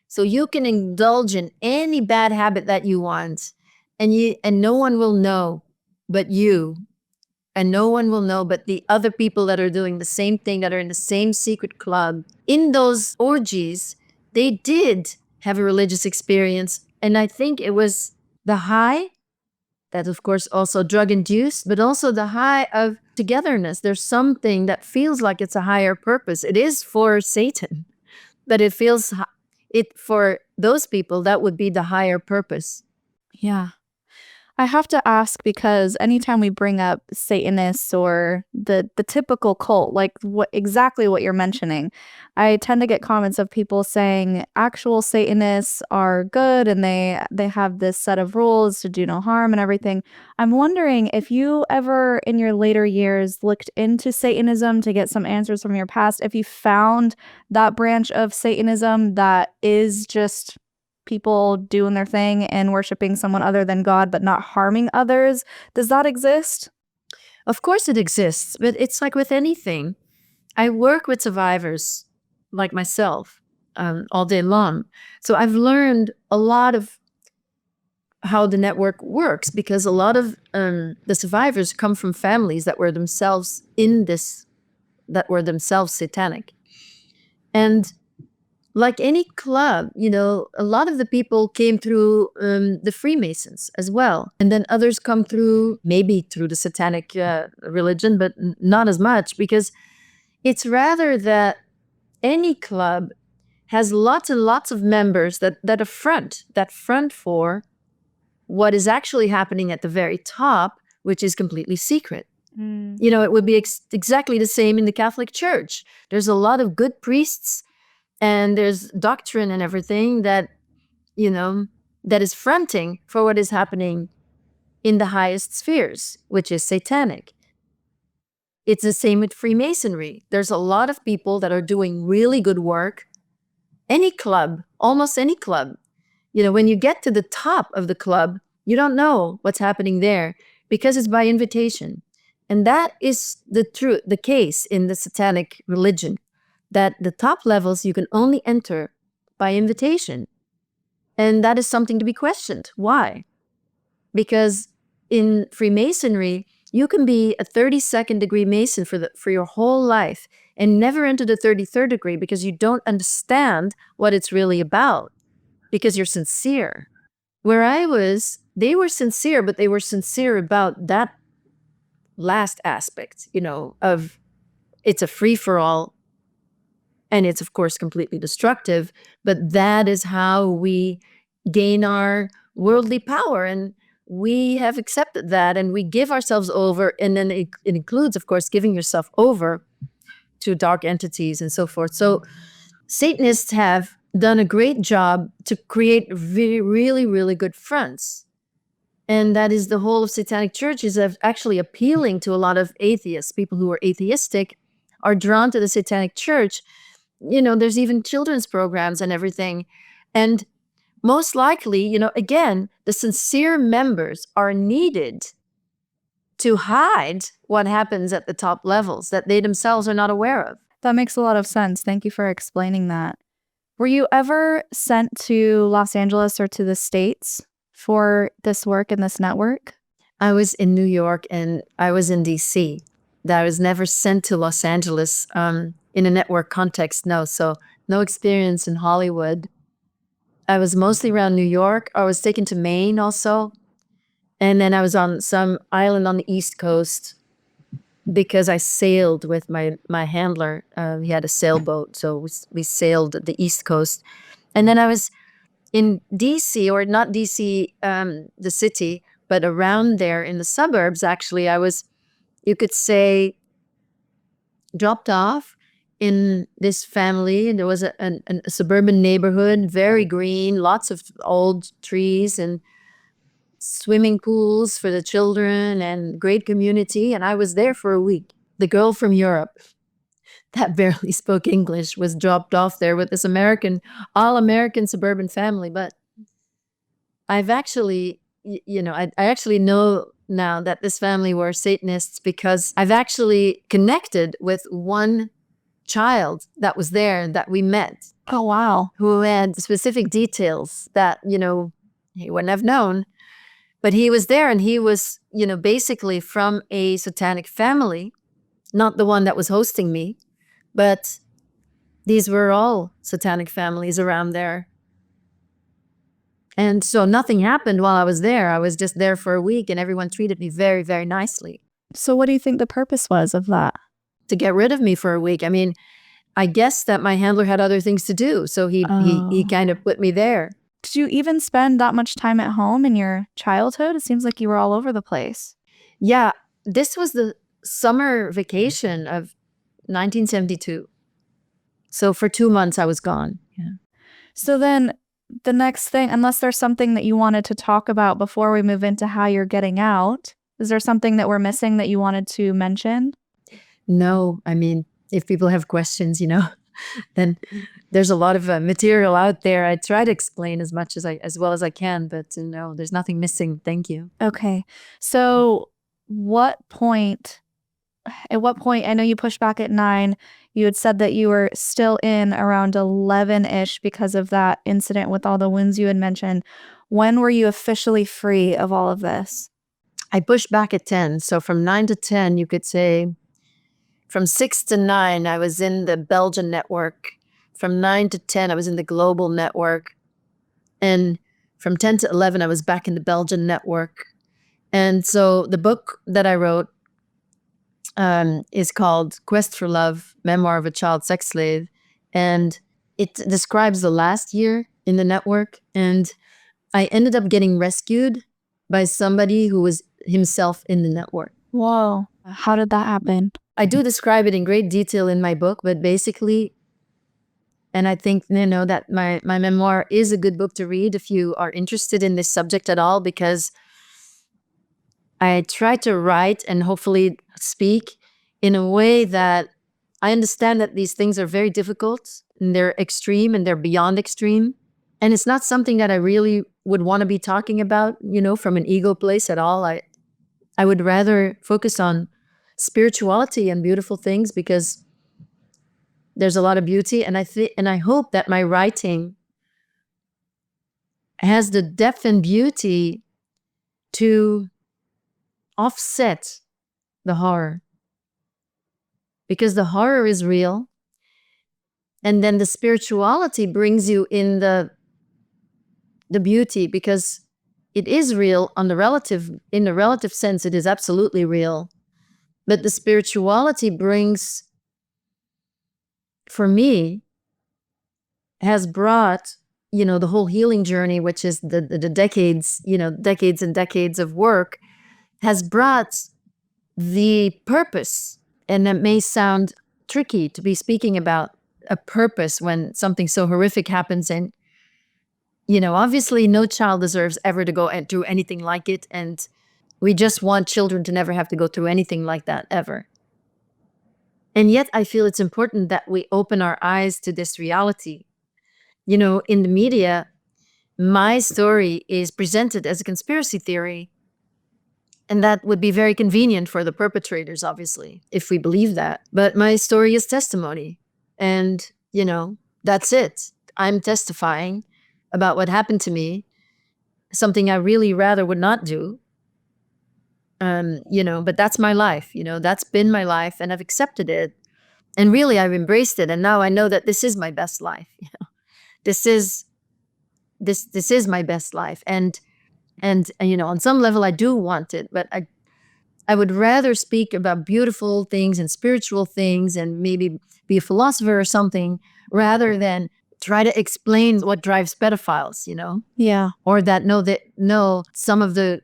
So you can indulge in any bad habit that you want, and no one will know but you and no one will know but the other people that are doing the same thing, that are in the same secret club. In those orgies, they did have a religious experience. And I think it was the high, that of course also drug induced, but also the high of togetherness. There's something that feels like it's a higher purpose. It is for Satan, but it feels it for those people that would be the higher purpose. Yeah. I have to ask because anytime we bring up Satanists or the typical cult, like exactly what you're mentioning, I tend to get comments of people saying actual Satanists are good and they have this set of rules to do no harm and everything. I'm wondering if you ever in your later years looked into Satanism to get some answers from your past, if you found that branch of Satanism that is just people doing their thing and worshiping someone other than God, but not harming others. Does that exist? Of course it exists, but it's like with anything. I work with survivors like myself all day long. So I've learned a lot of how the network works because a lot of the survivors come from families that were themselves satanic. And like any club, a lot of the people came through the Freemasons as well. And then others come through, maybe through the satanic religion, but not as much, because it's rather that any club has lots and lots of members that front for what is actually happening at the very top, which is completely secret. It would be exactly the same in the Catholic Church. There's a lot of good priests and there's doctrine and everything that is fronting for what is happening in the highest spheres, which is satanic. It's the same with Freemasonry. There's a lot of people that are doing really good work. Any club, almost any club, when you get to the top of the club, you don't know what's happening there because it's by invitation. And that is the case in the satanic religion, that the top levels you can only enter by invitation. And that is something to be questioned. Why? Because in Freemasonry, you can be a 32nd degree Mason for your whole life and never enter the 33rd degree because you don't understand what it's really about, because you're sincere. Where I was, they were sincere, but they were sincere about that last aspect, of it's a free-for-all. And it's, of course, completely destructive, but that is how we gain our worldly power. And we have accepted that and we give ourselves over. And then it includes, of course, giving yourself over to dark entities and so forth. So Satanists have done a great job to create really, really, really good fronts. And that is the whole of satanic churches of actually appealing to a lot of atheists. People who are atheistic are drawn to the satanic church. There's even children's programs and everything. And most likely, again, the sincere members are needed to hide what happens at the top levels that they themselves are not aware of. That makes a lot of sense. Thank you for explaining that. Were you ever sent to Los Angeles or to the States for this work in this network? I was in New York and I was in DC. I was never sent to Los Angeles in a network context, no. So no experience in Hollywood. I was mostly around New York. I was taken to Maine also. And then I was on some island on the East Coast because I sailed with my handler. He had a sailboat, so we sailed the East Coast. And then I was in DC, or not DC, the city, but around there in the suburbs, actually. I was, you could say, dropped off in this family. And there was a suburban neighborhood, very green, lots of old trees and swimming pools for the children and great community. And I was there for a week. The girl from Europe that barely spoke English was dropped off there with this all-American suburban family. But I've actually, I actually know now that this family were Satanists because I've actually connected with one child that was there that we met. Oh, wow. Who had specific details that, he wouldn't have known. But he was there, and he was, basically from a satanic family, not the one that was hosting me, but these were all satanic families around there. And so nothing happened while I was there. I was just there for a week, and everyone treated me very, very nicely. So what do you think the purpose was of that? To get rid of me for a week. I mean, I guess that my handler had other things to do, so he kind of put me there. Did you even spend that much time at home in your childhood? It seems like you were all over the place. Yeah, this was the summer vacation of 1972. So for 2 months I was gone. Yeah. So then the next thing, unless there's something that you wanted to talk about before we move into how you're getting out, is there something that we're missing that you wanted to mention? No, I mean, if people have questions, then there's a lot of material out there. I try to explain as well as I can, but no, there's nothing missing. Thank you. Okay. So at what point, I know you pushed back at 9, you had said that you were still in around 11-ish because of that incident with all the wounds you had mentioned. When were you officially free of all of this? I pushed back at 10. So from 9 to 10, you could say. From 6 to 9, I was in the Belgian network. From 9 to 10, I was in the global network. And from 10 to 11, I was back in the Belgian network. And so the book that I wrote is called Quest for Love, Memoir of a Child Sex Slave. And it describes the last year in the network. And I ended up getting rescued by somebody who was himself in the network. Whoa. How did that happen? I do describe it in great detail in my book, but basically, and I think, that my memoir is a good book to read if you are interested in this subject at all, because I try to write and hopefully speak in a way that I understand that these things are very difficult, and they're extreme, and they're beyond extreme. And it's not something that I really would want to be talking about, from an ego place at all. I would rather focus on spirituality and beautiful things, because there's a lot of beauty, and I hope that my writing has the depth and beauty to offset the horror, because the horror is real, and then the spirituality brings you in the beauty, because it is real in the relative sense. It is absolutely real. But the spirituality brings, for me, has brought, the whole healing journey, which is the decades, decades and decades of work, has brought the purpose. And that may sound tricky to be speaking about a purpose when something so horrific happens. And, obviously no child deserves ever to go through anything like it. And we just want children to never have to go through anything like that ever. And yet I feel it's important that we open our eyes to this reality. In the media, my story is presented as a conspiracy theory. And that would be very convenient for the perpetrators, obviously, if we believe that. But my story is testimony. And, that's it. I'm testifying about what happened to me, something I really rather would not do. But that's my life, that's been my life, and I've accepted it. And really, I've embraced it. And now I know that this is my best life. This is my best life. And on some level I do want it, but I would rather speak about beautiful things and spiritual things and maybe be a philosopher or something, rather than try to explain what drives pedophiles, Yeah. or that some of the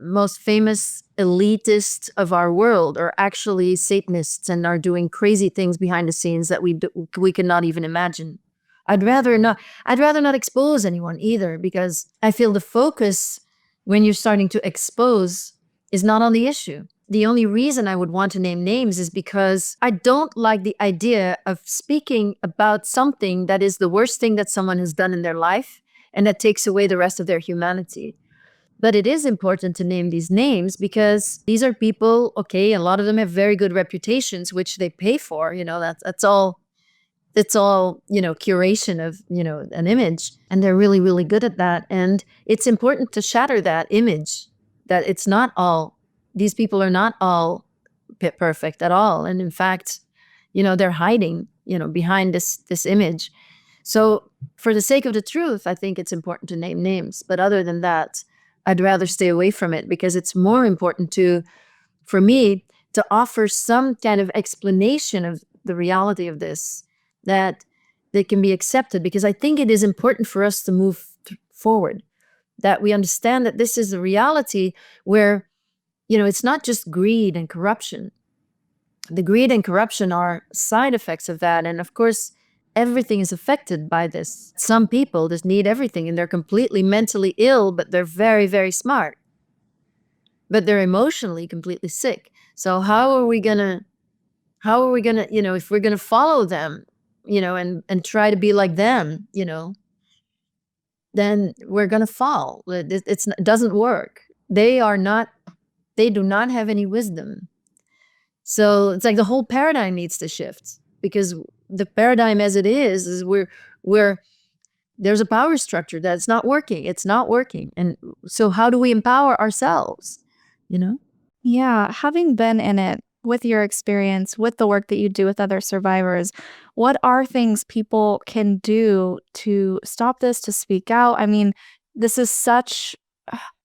most famous elitists of our world are actually Satanists and are doing crazy things behind the scenes that we cannot even imagine. I'd rather not expose anyone either, because I feel the focus when you're starting to expose is not on the issue. The only reason I would want to name names is because I don't like the idea of speaking about something that is the worst thing that someone has done in their life, and that takes away the rest of their humanity. But it is important to name these names, because these are people, okay, a lot of them have very good reputations, which they pay for, that's all it's all, curation of, an image. And they're really, really good at that. And it's important to shatter that image that it's not all, these people are not all perfect at all. And in fact, they're hiding, behind this image. So for the sake of the truth, I think it's important to name names. But other than that, I'd rather stay away from it, because it's more important for me to offer some kind of explanation of the reality of this, that they can be accepted, because I think it is important for us to move forward, that we understand that this is a reality where, it's not just greed and corruption. The greed and corruption are side effects of that. And of course, everything is affected by this. Some people just need everything and they're completely mentally ill, but they're very, very smart. But they're emotionally completely sick. So how are we gonna, if we're gonna follow them, and try to be like them, then we're gonna fall. It doesn't work. They do not have any wisdom. So it's like the whole paradigm needs to shift, because the paradigm as it is we're there's a power structure that's not working. It's not working. And so how do we empower ourselves? Yeah, having been in it, with your experience, with the work that you do with other survivors, what are things people can do to stop this, to speak out? I mean, this is such,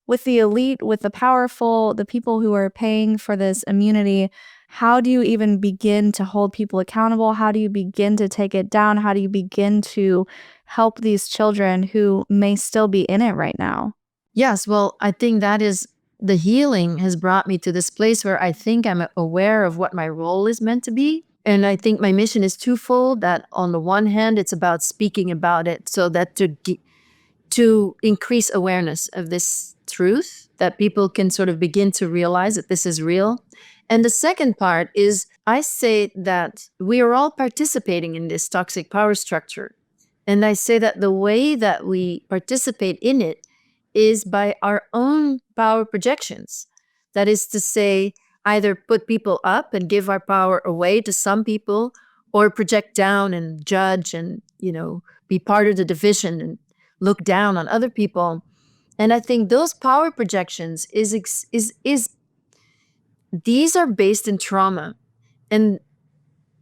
with the elite, with the powerful, the people who are paying for this immunity, how do you even begin to hold people accountable? How do you begin to take it down? How do you begin to help these children who may still be in it right now? Yes, well, I think that is the healing has brought me to this place where I think I'm aware of what my role is meant to be. And I think my mission is twofold, that on the one hand, it's about speaking about it so that to increase awareness of this truth, that people can sort of begin to realize that this is real. And the second part is, I say that we are all participating in this toxic power structure. And I say that the way that we participate in it is by our own power projections. That is to say, either put people up and give our power away to some people, or project down and judge and, be part of the division and look down on other people. And I think those power projections these are based in trauma. And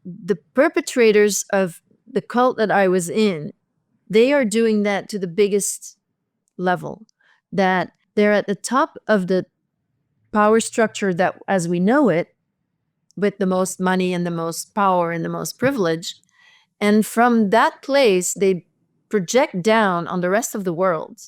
the perpetrators of the cult that I was in, they are doing that to the biggest level, that they're at the top of the power structure that as we know it, with the most money and the most power and the most privilege. And from that place, they project down on the rest of the world.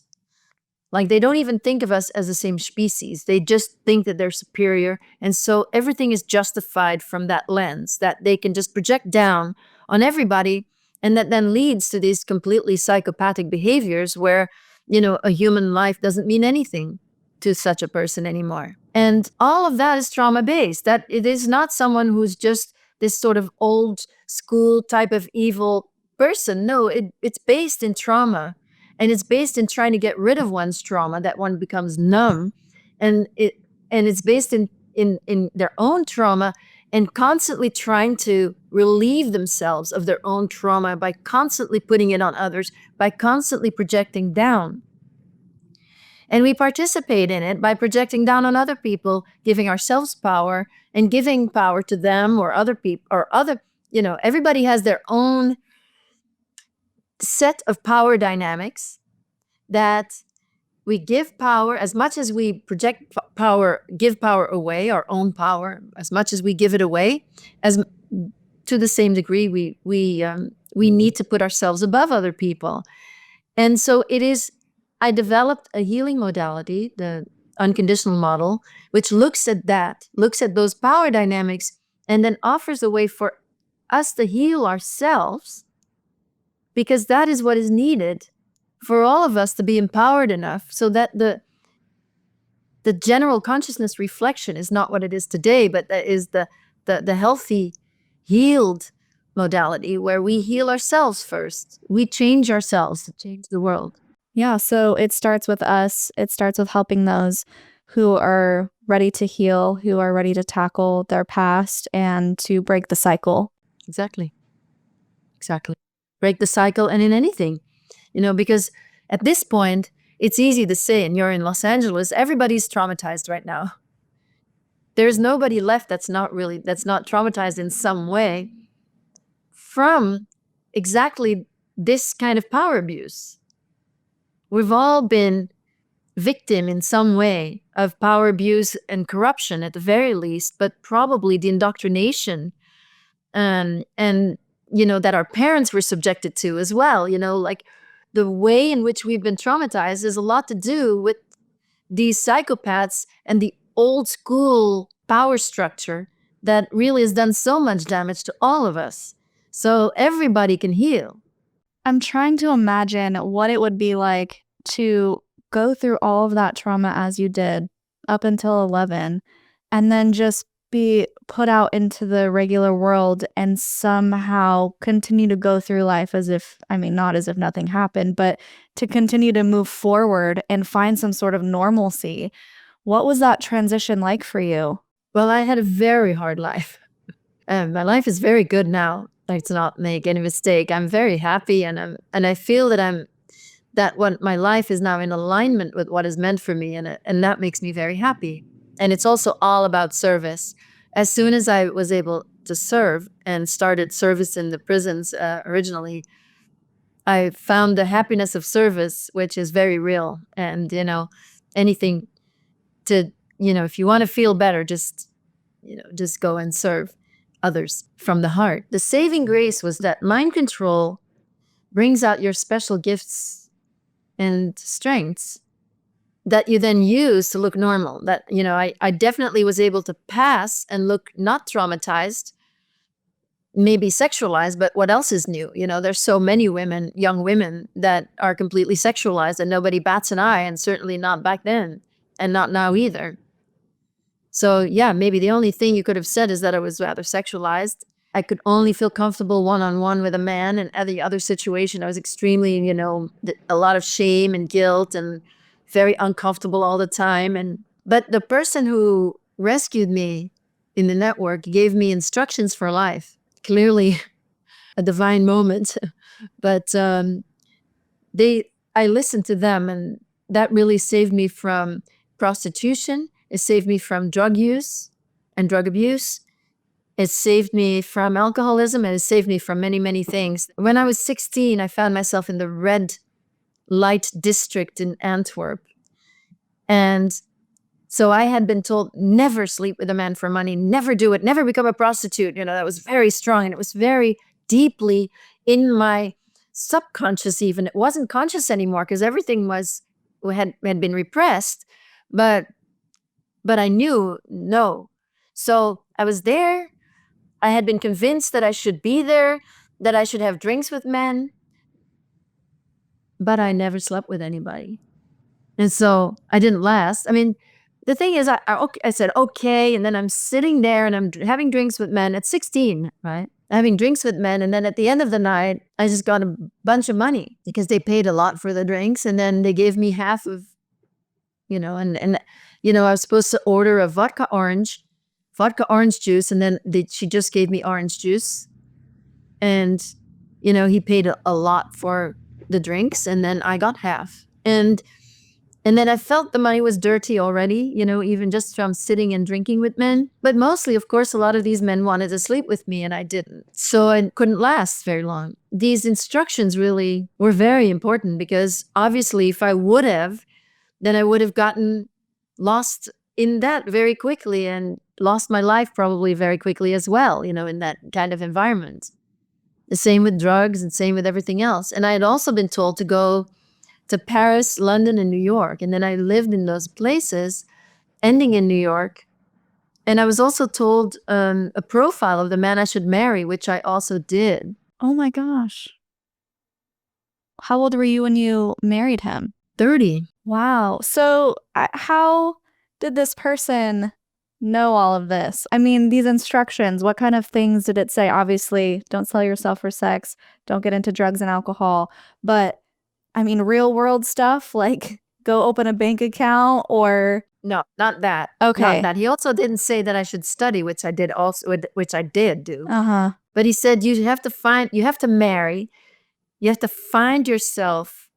Like, they don't even think of us as the same species. They just think that they're superior. And so everything is justified from that lens, that they can just project down on everybody. And that then leads to these completely psychopathic behaviors where, a human life doesn't mean anything to such a person anymore. And all of that is trauma-based, that it is not someone who's just this sort of old school type of evil person. No, it's based in trauma. And it's based in trying to get rid of one's trauma, that one becomes numb. And it's based in their own trauma, and constantly trying to relieve themselves of their own trauma by constantly putting it on others, by constantly projecting down. And we participate in it by projecting down on other people, giving ourselves power and giving power to them or other people or other, everybody has their own set of power dynamics that we give power. As much as we project power, give power away, our own power, as much as we give it away, as to the same degree, we need to put ourselves above other people. And so I developed a healing modality, the unconditional model, which looks at those power dynamics, and then offers a way for us to heal ourselves, because that is what is needed for all of us to be empowered enough so that the general consciousness reflection is not what it is today, but that is the healthy, healed modality where we heal ourselves first. We change ourselves to change the world. Yeah, so it starts with us. It starts with helping those who are ready to heal, who are ready to tackle their past and to break the cycle. Exactly. exactly. Break the cycle, and in anything, because at this point, it's easy to say, and you're in Los Angeles, everybody's traumatized right now. There's nobody left that's not traumatized in some way from exactly this kind of power abuse. We've all been victim in some way of power abuse and corruption at the very least, but probably the indoctrination and that our parents were subjected to as well. Like the way in which we've been traumatized is a lot to do with these psychopaths and the old school power structure that really has done so much damage to all of us. So everybody can heal. I'm trying to imagine what it would be like to go through all of that trauma as you did up until 11 and then just be put out into the regular world and somehow continue to go through life as if, not as if nothing happened, but to continue to move forward and find some sort of normalcy. What was that transition like for you? Well, I had a very hard life. My life is very good now. Let's not make any mistake. I'm very happy, and I feel that what my life is now in alignment with what is meant for me, and that makes me very happy. And it's also all about service. As soon as I was able to serve and started service in the prisons originally, I found the happiness of service, which is very real. And anything to if you want to feel better, just go and serve others from the heart. The saving grace was that mind control brings out your special gifts and strengths that you then use to look normal. That, I definitely was able to pass and look not traumatized, maybe sexualized, but what else is new? There's so many women, young women, that are completely sexualized and nobody bats an eye, and certainly not back then and not now either. So yeah, maybe the only thing you could have said is that I was rather sexualized. I could only feel comfortable one-on-one with a man, and every other situation I was extremely, a lot of shame and guilt and very uncomfortable all the time. But the person who rescued me in the network gave me instructions for life. Clearly a divine moment. But I listened to them, and that really saved me from prostitution. It saved me from drug use and drug abuse. It saved me from alcoholism, and it saved me from many, many things. When I was 16, I found myself in the red light district in Antwerp. And so I had been told, never sleep with a man for money, never do it, never become a prostitute. That was very strong, and it was very deeply in my subconscious even. It wasn't conscious anymore because everything had been repressed. But I knew no. So I was there. I had been convinced that I should be there, that I should have drinks with men, but I never slept with anybody. And so I didn't last. The thing is, I said, okay, and then I'm sitting there and I'm having drinks with men at 16, right? Having drinks with men, and then at the end of the night, I just got a bunch of money because they paid a lot for the drinks, and then they gave me half of, and I was supposed to order a vodka orange juice, and then she just gave me orange juice. And, he paid a lot for the drinks, and then I got half. And then I felt the money was dirty already, even just from sitting and drinking with men. But mostly, of course, a lot of these men wanted to sleep with me, and I didn't. So I couldn't last very long. These instructions really were very important, because obviously if I would have, then I would have gotten lost in that very quickly, and lost my life probably very quickly as well, in that kind of environment. The same with drugs, and same with everything else. And I had also been told to go to Paris, London, and New York. And then I lived in those places, ending in New York. And I was also told a profile of the man I should marry, which I also did. Oh my gosh. How old were you when you married him? 30. Wow. So how did this person know all of this? These instructions, what kind of things did it say? Obviously, don't sell yourself for sex, don't get into drugs and alcohol. But real world stuff, like go open a bank account, or? No, not that. Okay. Not that. He also didn't say that I should study, which I did do. Uh-huh. But he said, you have to marry, you have to find yourself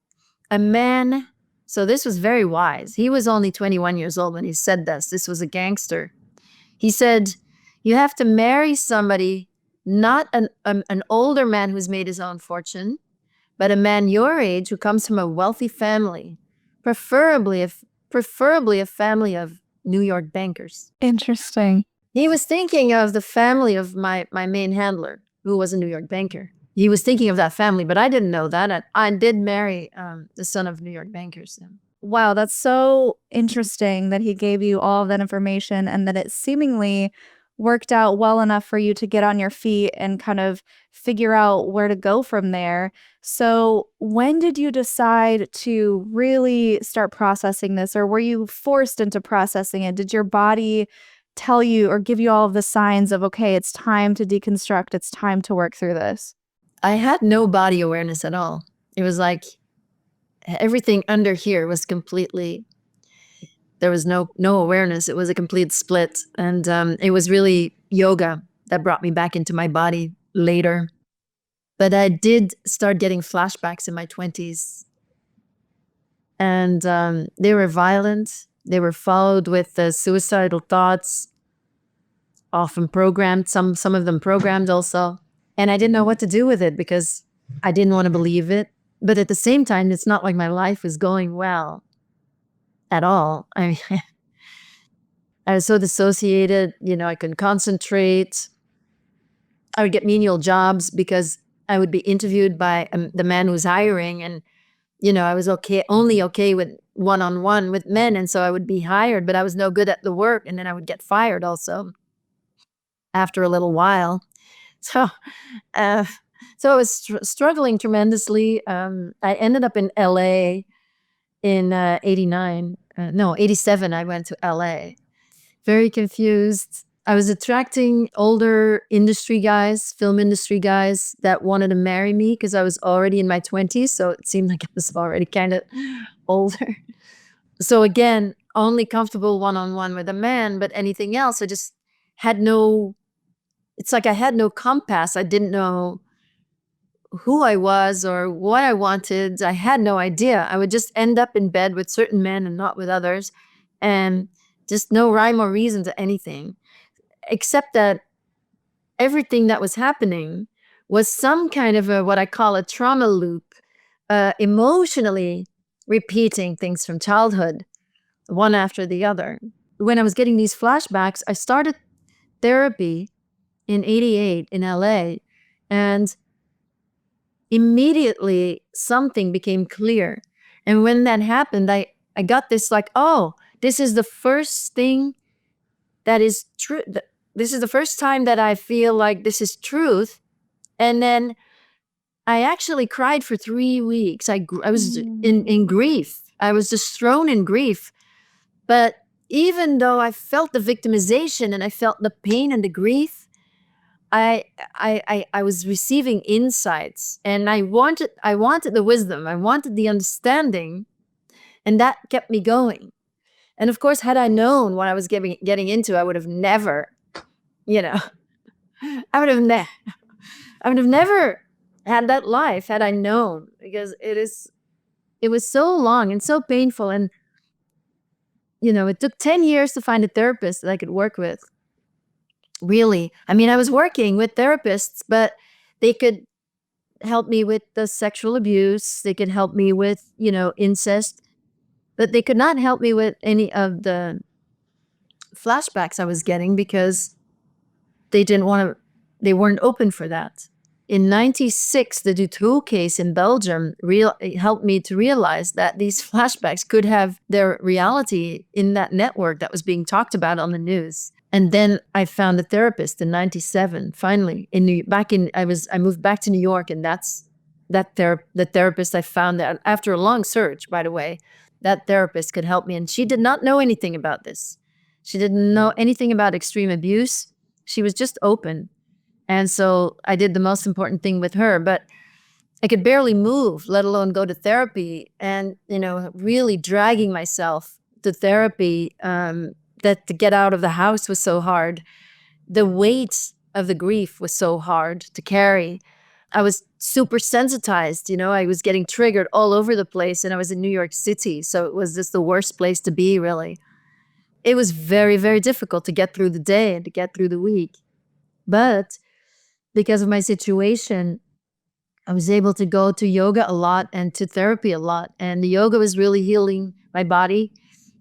a man. So this was very wise. He was only 21 years old when he said this. This was a gangster. He said, you have to marry somebody, not an older man who's made his own fortune, but a man your age who comes from a wealthy family, preferably a family of New York bankers. Interesting. He was thinking of the family of my main handler, who was a New York banker. He was thinking of that family, but I didn't know that. And I did marry the son of New York bankers. Wow, that's so interesting that he gave you all of that information and that it seemingly worked out well enough for you to get on your feet and kind of figure out where to go from there. So, when did you decide to really start processing this, or were you forced into processing it? Did your body tell you or give you all of the signs of, okay, it's time to deconstruct, it's time to work through this? I had no body awareness at all. It was like everything under here was completely, there was no awareness. It was a complete split. And it was really yoga that brought me back into my body later. But I did start getting flashbacks in my 20s. And they were violent. They were followed with suicidal thoughts, often programmed, some of them programmed also. And I didn't know what to do with it because I didn't want to believe it. But at the same time, it's not like my life was going well at all. I mean, I was so dissociated, I couldn't concentrate. I would get menial jobs because I would be interviewed by the man who was hiring. And, I was only okay with one-on-one with men. And so I would be hired, but I was no good at the work. And then I would get fired also after a little while. So, I was struggling tremendously. I ended up in LA in 87. I went to LA. Very confused. I was attracting older industry guys, film industry guys that wanted to marry me because I was already in my 20s. So it seemed like I was already kind of older. So again, only comfortable one-on-one with a man, but anything else, I just had no, it's like I had no compass. I didn't know who I was or what I wanted. I had no idea. I would just end up in bed with certain men and not with others. And just no rhyme or reason to anything, except that everything that was happening was some kind of what I call a trauma loop, emotionally repeating things from childhood, one after the other. When I was getting these flashbacks, I started therapy in 88 in LA, and immediately something became clear. And when that happened, I got this like, oh, this is the first thing that is true. This is the first time that I feel like this is truth. And then I actually cried for 3 weeks. I was in grief. I was just thrown in grief. But even though I felt the victimization and I felt the pain and the grief, I was receiving insights, and I wanted the wisdom. I wanted the understanding, and that kept me going. And of course, had I known what I was getting into, I would have never, I would have never had that life had I known, because it was so long and so painful. And, it took 10 years to find a therapist that I could work with. Really. I mean, I was working with therapists, but they could help me with the sexual abuse. They could help me with, incest, but they could not help me with any of the flashbacks I was getting because they weren't open for that. In 96, the Dutroux case in Belgium helped me to realize that these flashbacks could have their reality in that network that was being talked about on the news. And then I found a therapist in 97, finally. I moved back to New York, and the therapist I found that after a long search, by the way, that therapist could help me. And she did not know anything about this. She didn't know anything about extreme abuse. She was just open. And so I did the most important thing with her, but I could barely move, let alone go to therapy. And, really dragging myself to therapy, that to get out of the house was so hard. The weight of the grief was so hard to carry. I was super sensitized, I was getting triggered all over the place, and I was in New York City, so it was just the worst place to be, really. It was very, very difficult to get through the day and to get through the week. But because of my situation, I was able to go to yoga a lot and to therapy a lot. And the yoga was really healing my body.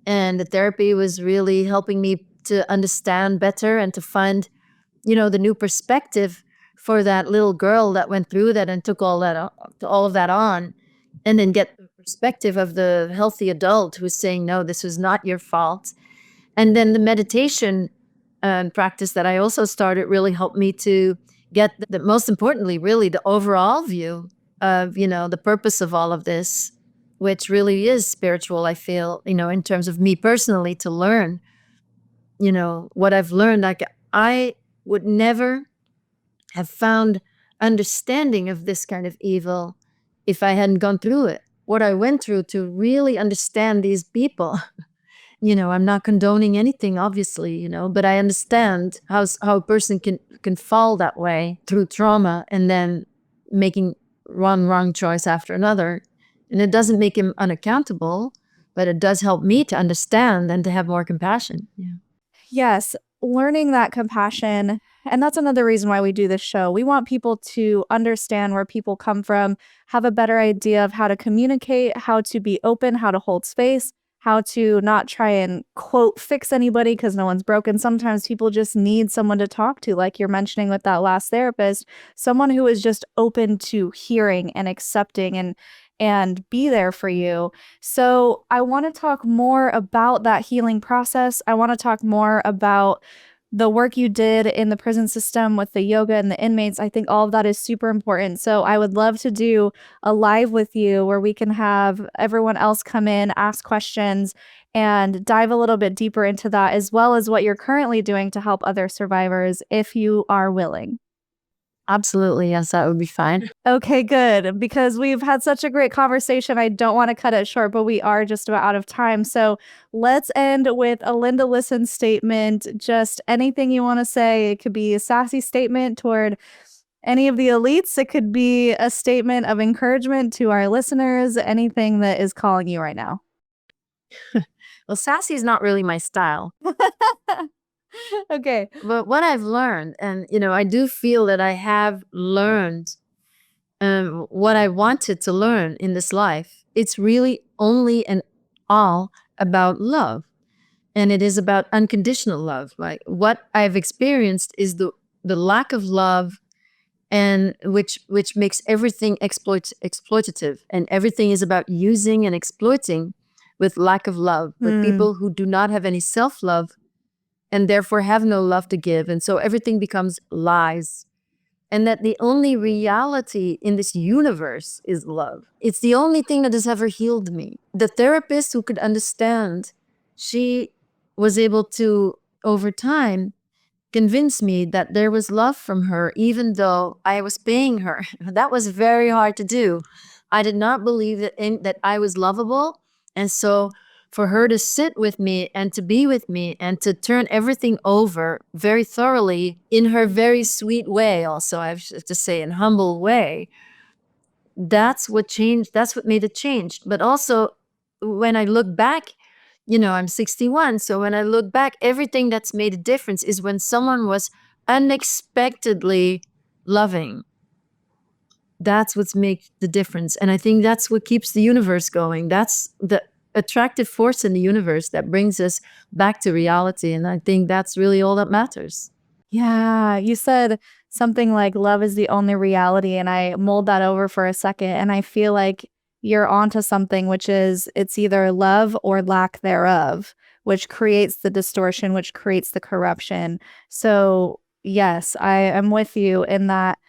And the therapy was really helping me to understand better and to find, the new perspective for that little girl that went through that and took all of that on. And then get the perspective of the healthy adult who's saying, no, this was not your fault. And then the meditation practice that I also started really helped me to get the most importantly, really the overall view of, the purpose of all of this, which really is spiritual, I feel, in terms of me personally to learn, what I've learned. Like I would never have found understanding of this kind of evil if I hadn't gone through it. What I went through to really understand these people. I'm not condoning anything, obviously, but I understand how a person can fall that way through trauma and then making one wrong choice after another. And it doesn't make him unaccountable, but it does help me to understand and to have more compassion. Yeah. Yes, learning that compassion. And that's another reason why we do this show. We want people to understand where people come from, have a better idea of how to communicate, how to be open, how to hold space, how to not try and quote fix anybody because no one's broken. Sometimes people just need someone to talk to, like you're mentioning with that last therapist, someone who is just open to hearing and accepting and be there for you. So I want to talk more about that healing process. I want to talk more about the work you did in the prison system with the yoga and the inmates. I think all of that is super important. So I would love to do a live with you where we can have everyone else come in, ask questions, and dive a little bit deeper into that, as well as what you're currently doing to help other survivors, if you are willing. Absolutely. Yes, that would be fine. Okay, good. Because we've had such a great conversation. I don't want to cut it short, but we are just about out of time. So let's end with a Linda Listen statement. Just anything you want to say. It could be a sassy statement toward any of the elites. It could be a statement of encouragement to our listeners. Anything that is calling you right now. Well, sassy is not really my style. Okay. But what I've learned, and I do feel that I have learned what I wanted to learn in this life. It's really only and all about love. And it is about unconditional love. Like what I've experienced is the lack of love, and which makes everything exploitative, and everything is about using and exploiting with lack of love. But people who do not have any self-love and therefore have no love to give. And so everything becomes lies. And that the only reality in this universe is love. It's the only thing that has ever healed me. The therapist who could understand, she was able to, over time, convince me that there was love from her, even though I was paying her. That was very hard to do. I did not believe that I was lovable. And so for her to sit with me and to be with me and to turn everything over very thoroughly in her very sweet way, also, I have to say, in humble way, that's what changed. That's what made it change. But also, when I look back, I'm 61. So when I look back, everything that's made a difference is when someone was unexpectedly loving. That's what makes the difference. And I think that's what keeps the universe going. That's the attractive force in the universe that brings us back to reality. And I think that's really all that matters. Yeah, you said something like love is the only reality, and I mulled that over for a second, and I feel like you're onto something, which is it's either love or lack thereof, which creates the distortion, which creates the corruption. So, yes, I am with you in that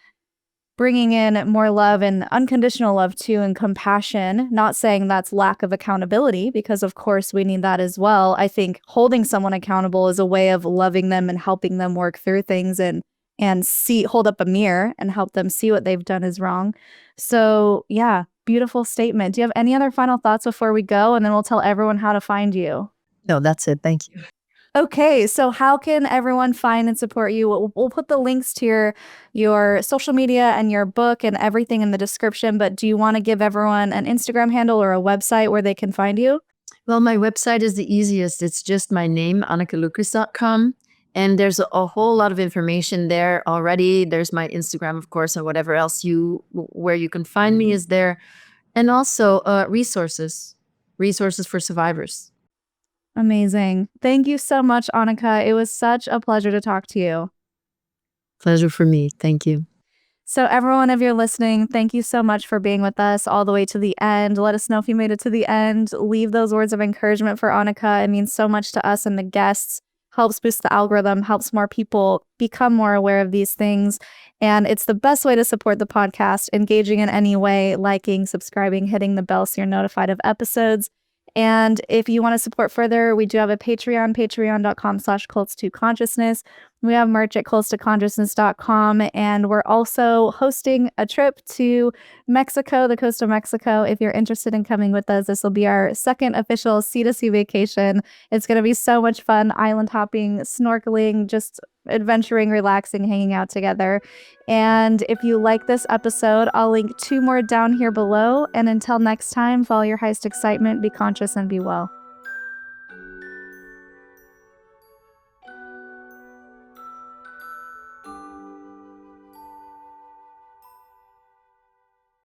bringing in more love and unconditional love too, and compassion, not saying that's lack of accountability, because of course we need that as well. I think holding someone accountable is a way of loving them and helping them work through things and hold up a mirror and help them see what they've done is wrong. So yeah, beautiful statement. Do you have any other final thoughts before we go? And then we'll tell everyone how to find you. No, that's it. Thank you. Okay, so how can everyone find and support you? We'll put the links to your social media and your book and everything in the description, but do you want to give everyone an Instagram handle or a website where they can find you? Well, my website is the easiest. It's just my name, AnnekeLucas.com. And there's a whole lot of information there already. There's my Instagram, of course, and whatever else where you can find me is there. And also resources for survivors. Amazing. Thank you so much, Annika. It was such a pleasure to talk to you. Pleasure for me. Thank you. So, everyone, if you're listening, thank you so much for being with us all the way to the end. Let us know if you made it to the end. Leave those words of encouragement for Annika. It means so much to us and the guests. Helps boost the algorithm, helps more people become more aware of these things. And it's the best way to support the podcast, engaging in any way, liking, subscribing, hitting the bell so you're notified of episodes. And if you want to support further, we do have a Patreon, patreon.com/cults2consciousness. We have merch at cults2consciousness.com. And we're also hosting a trip to Mexico, the coast of Mexico. If you're interested in coming with us, this will be our second official C2C vacation. It's going to be so much fun, island hopping, snorkeling, just adventuring, relaxing, hanging out together. And if you like this episode, I'll link 2 more down here below. And until next time, follow your highest excitement, be conscious, and be well.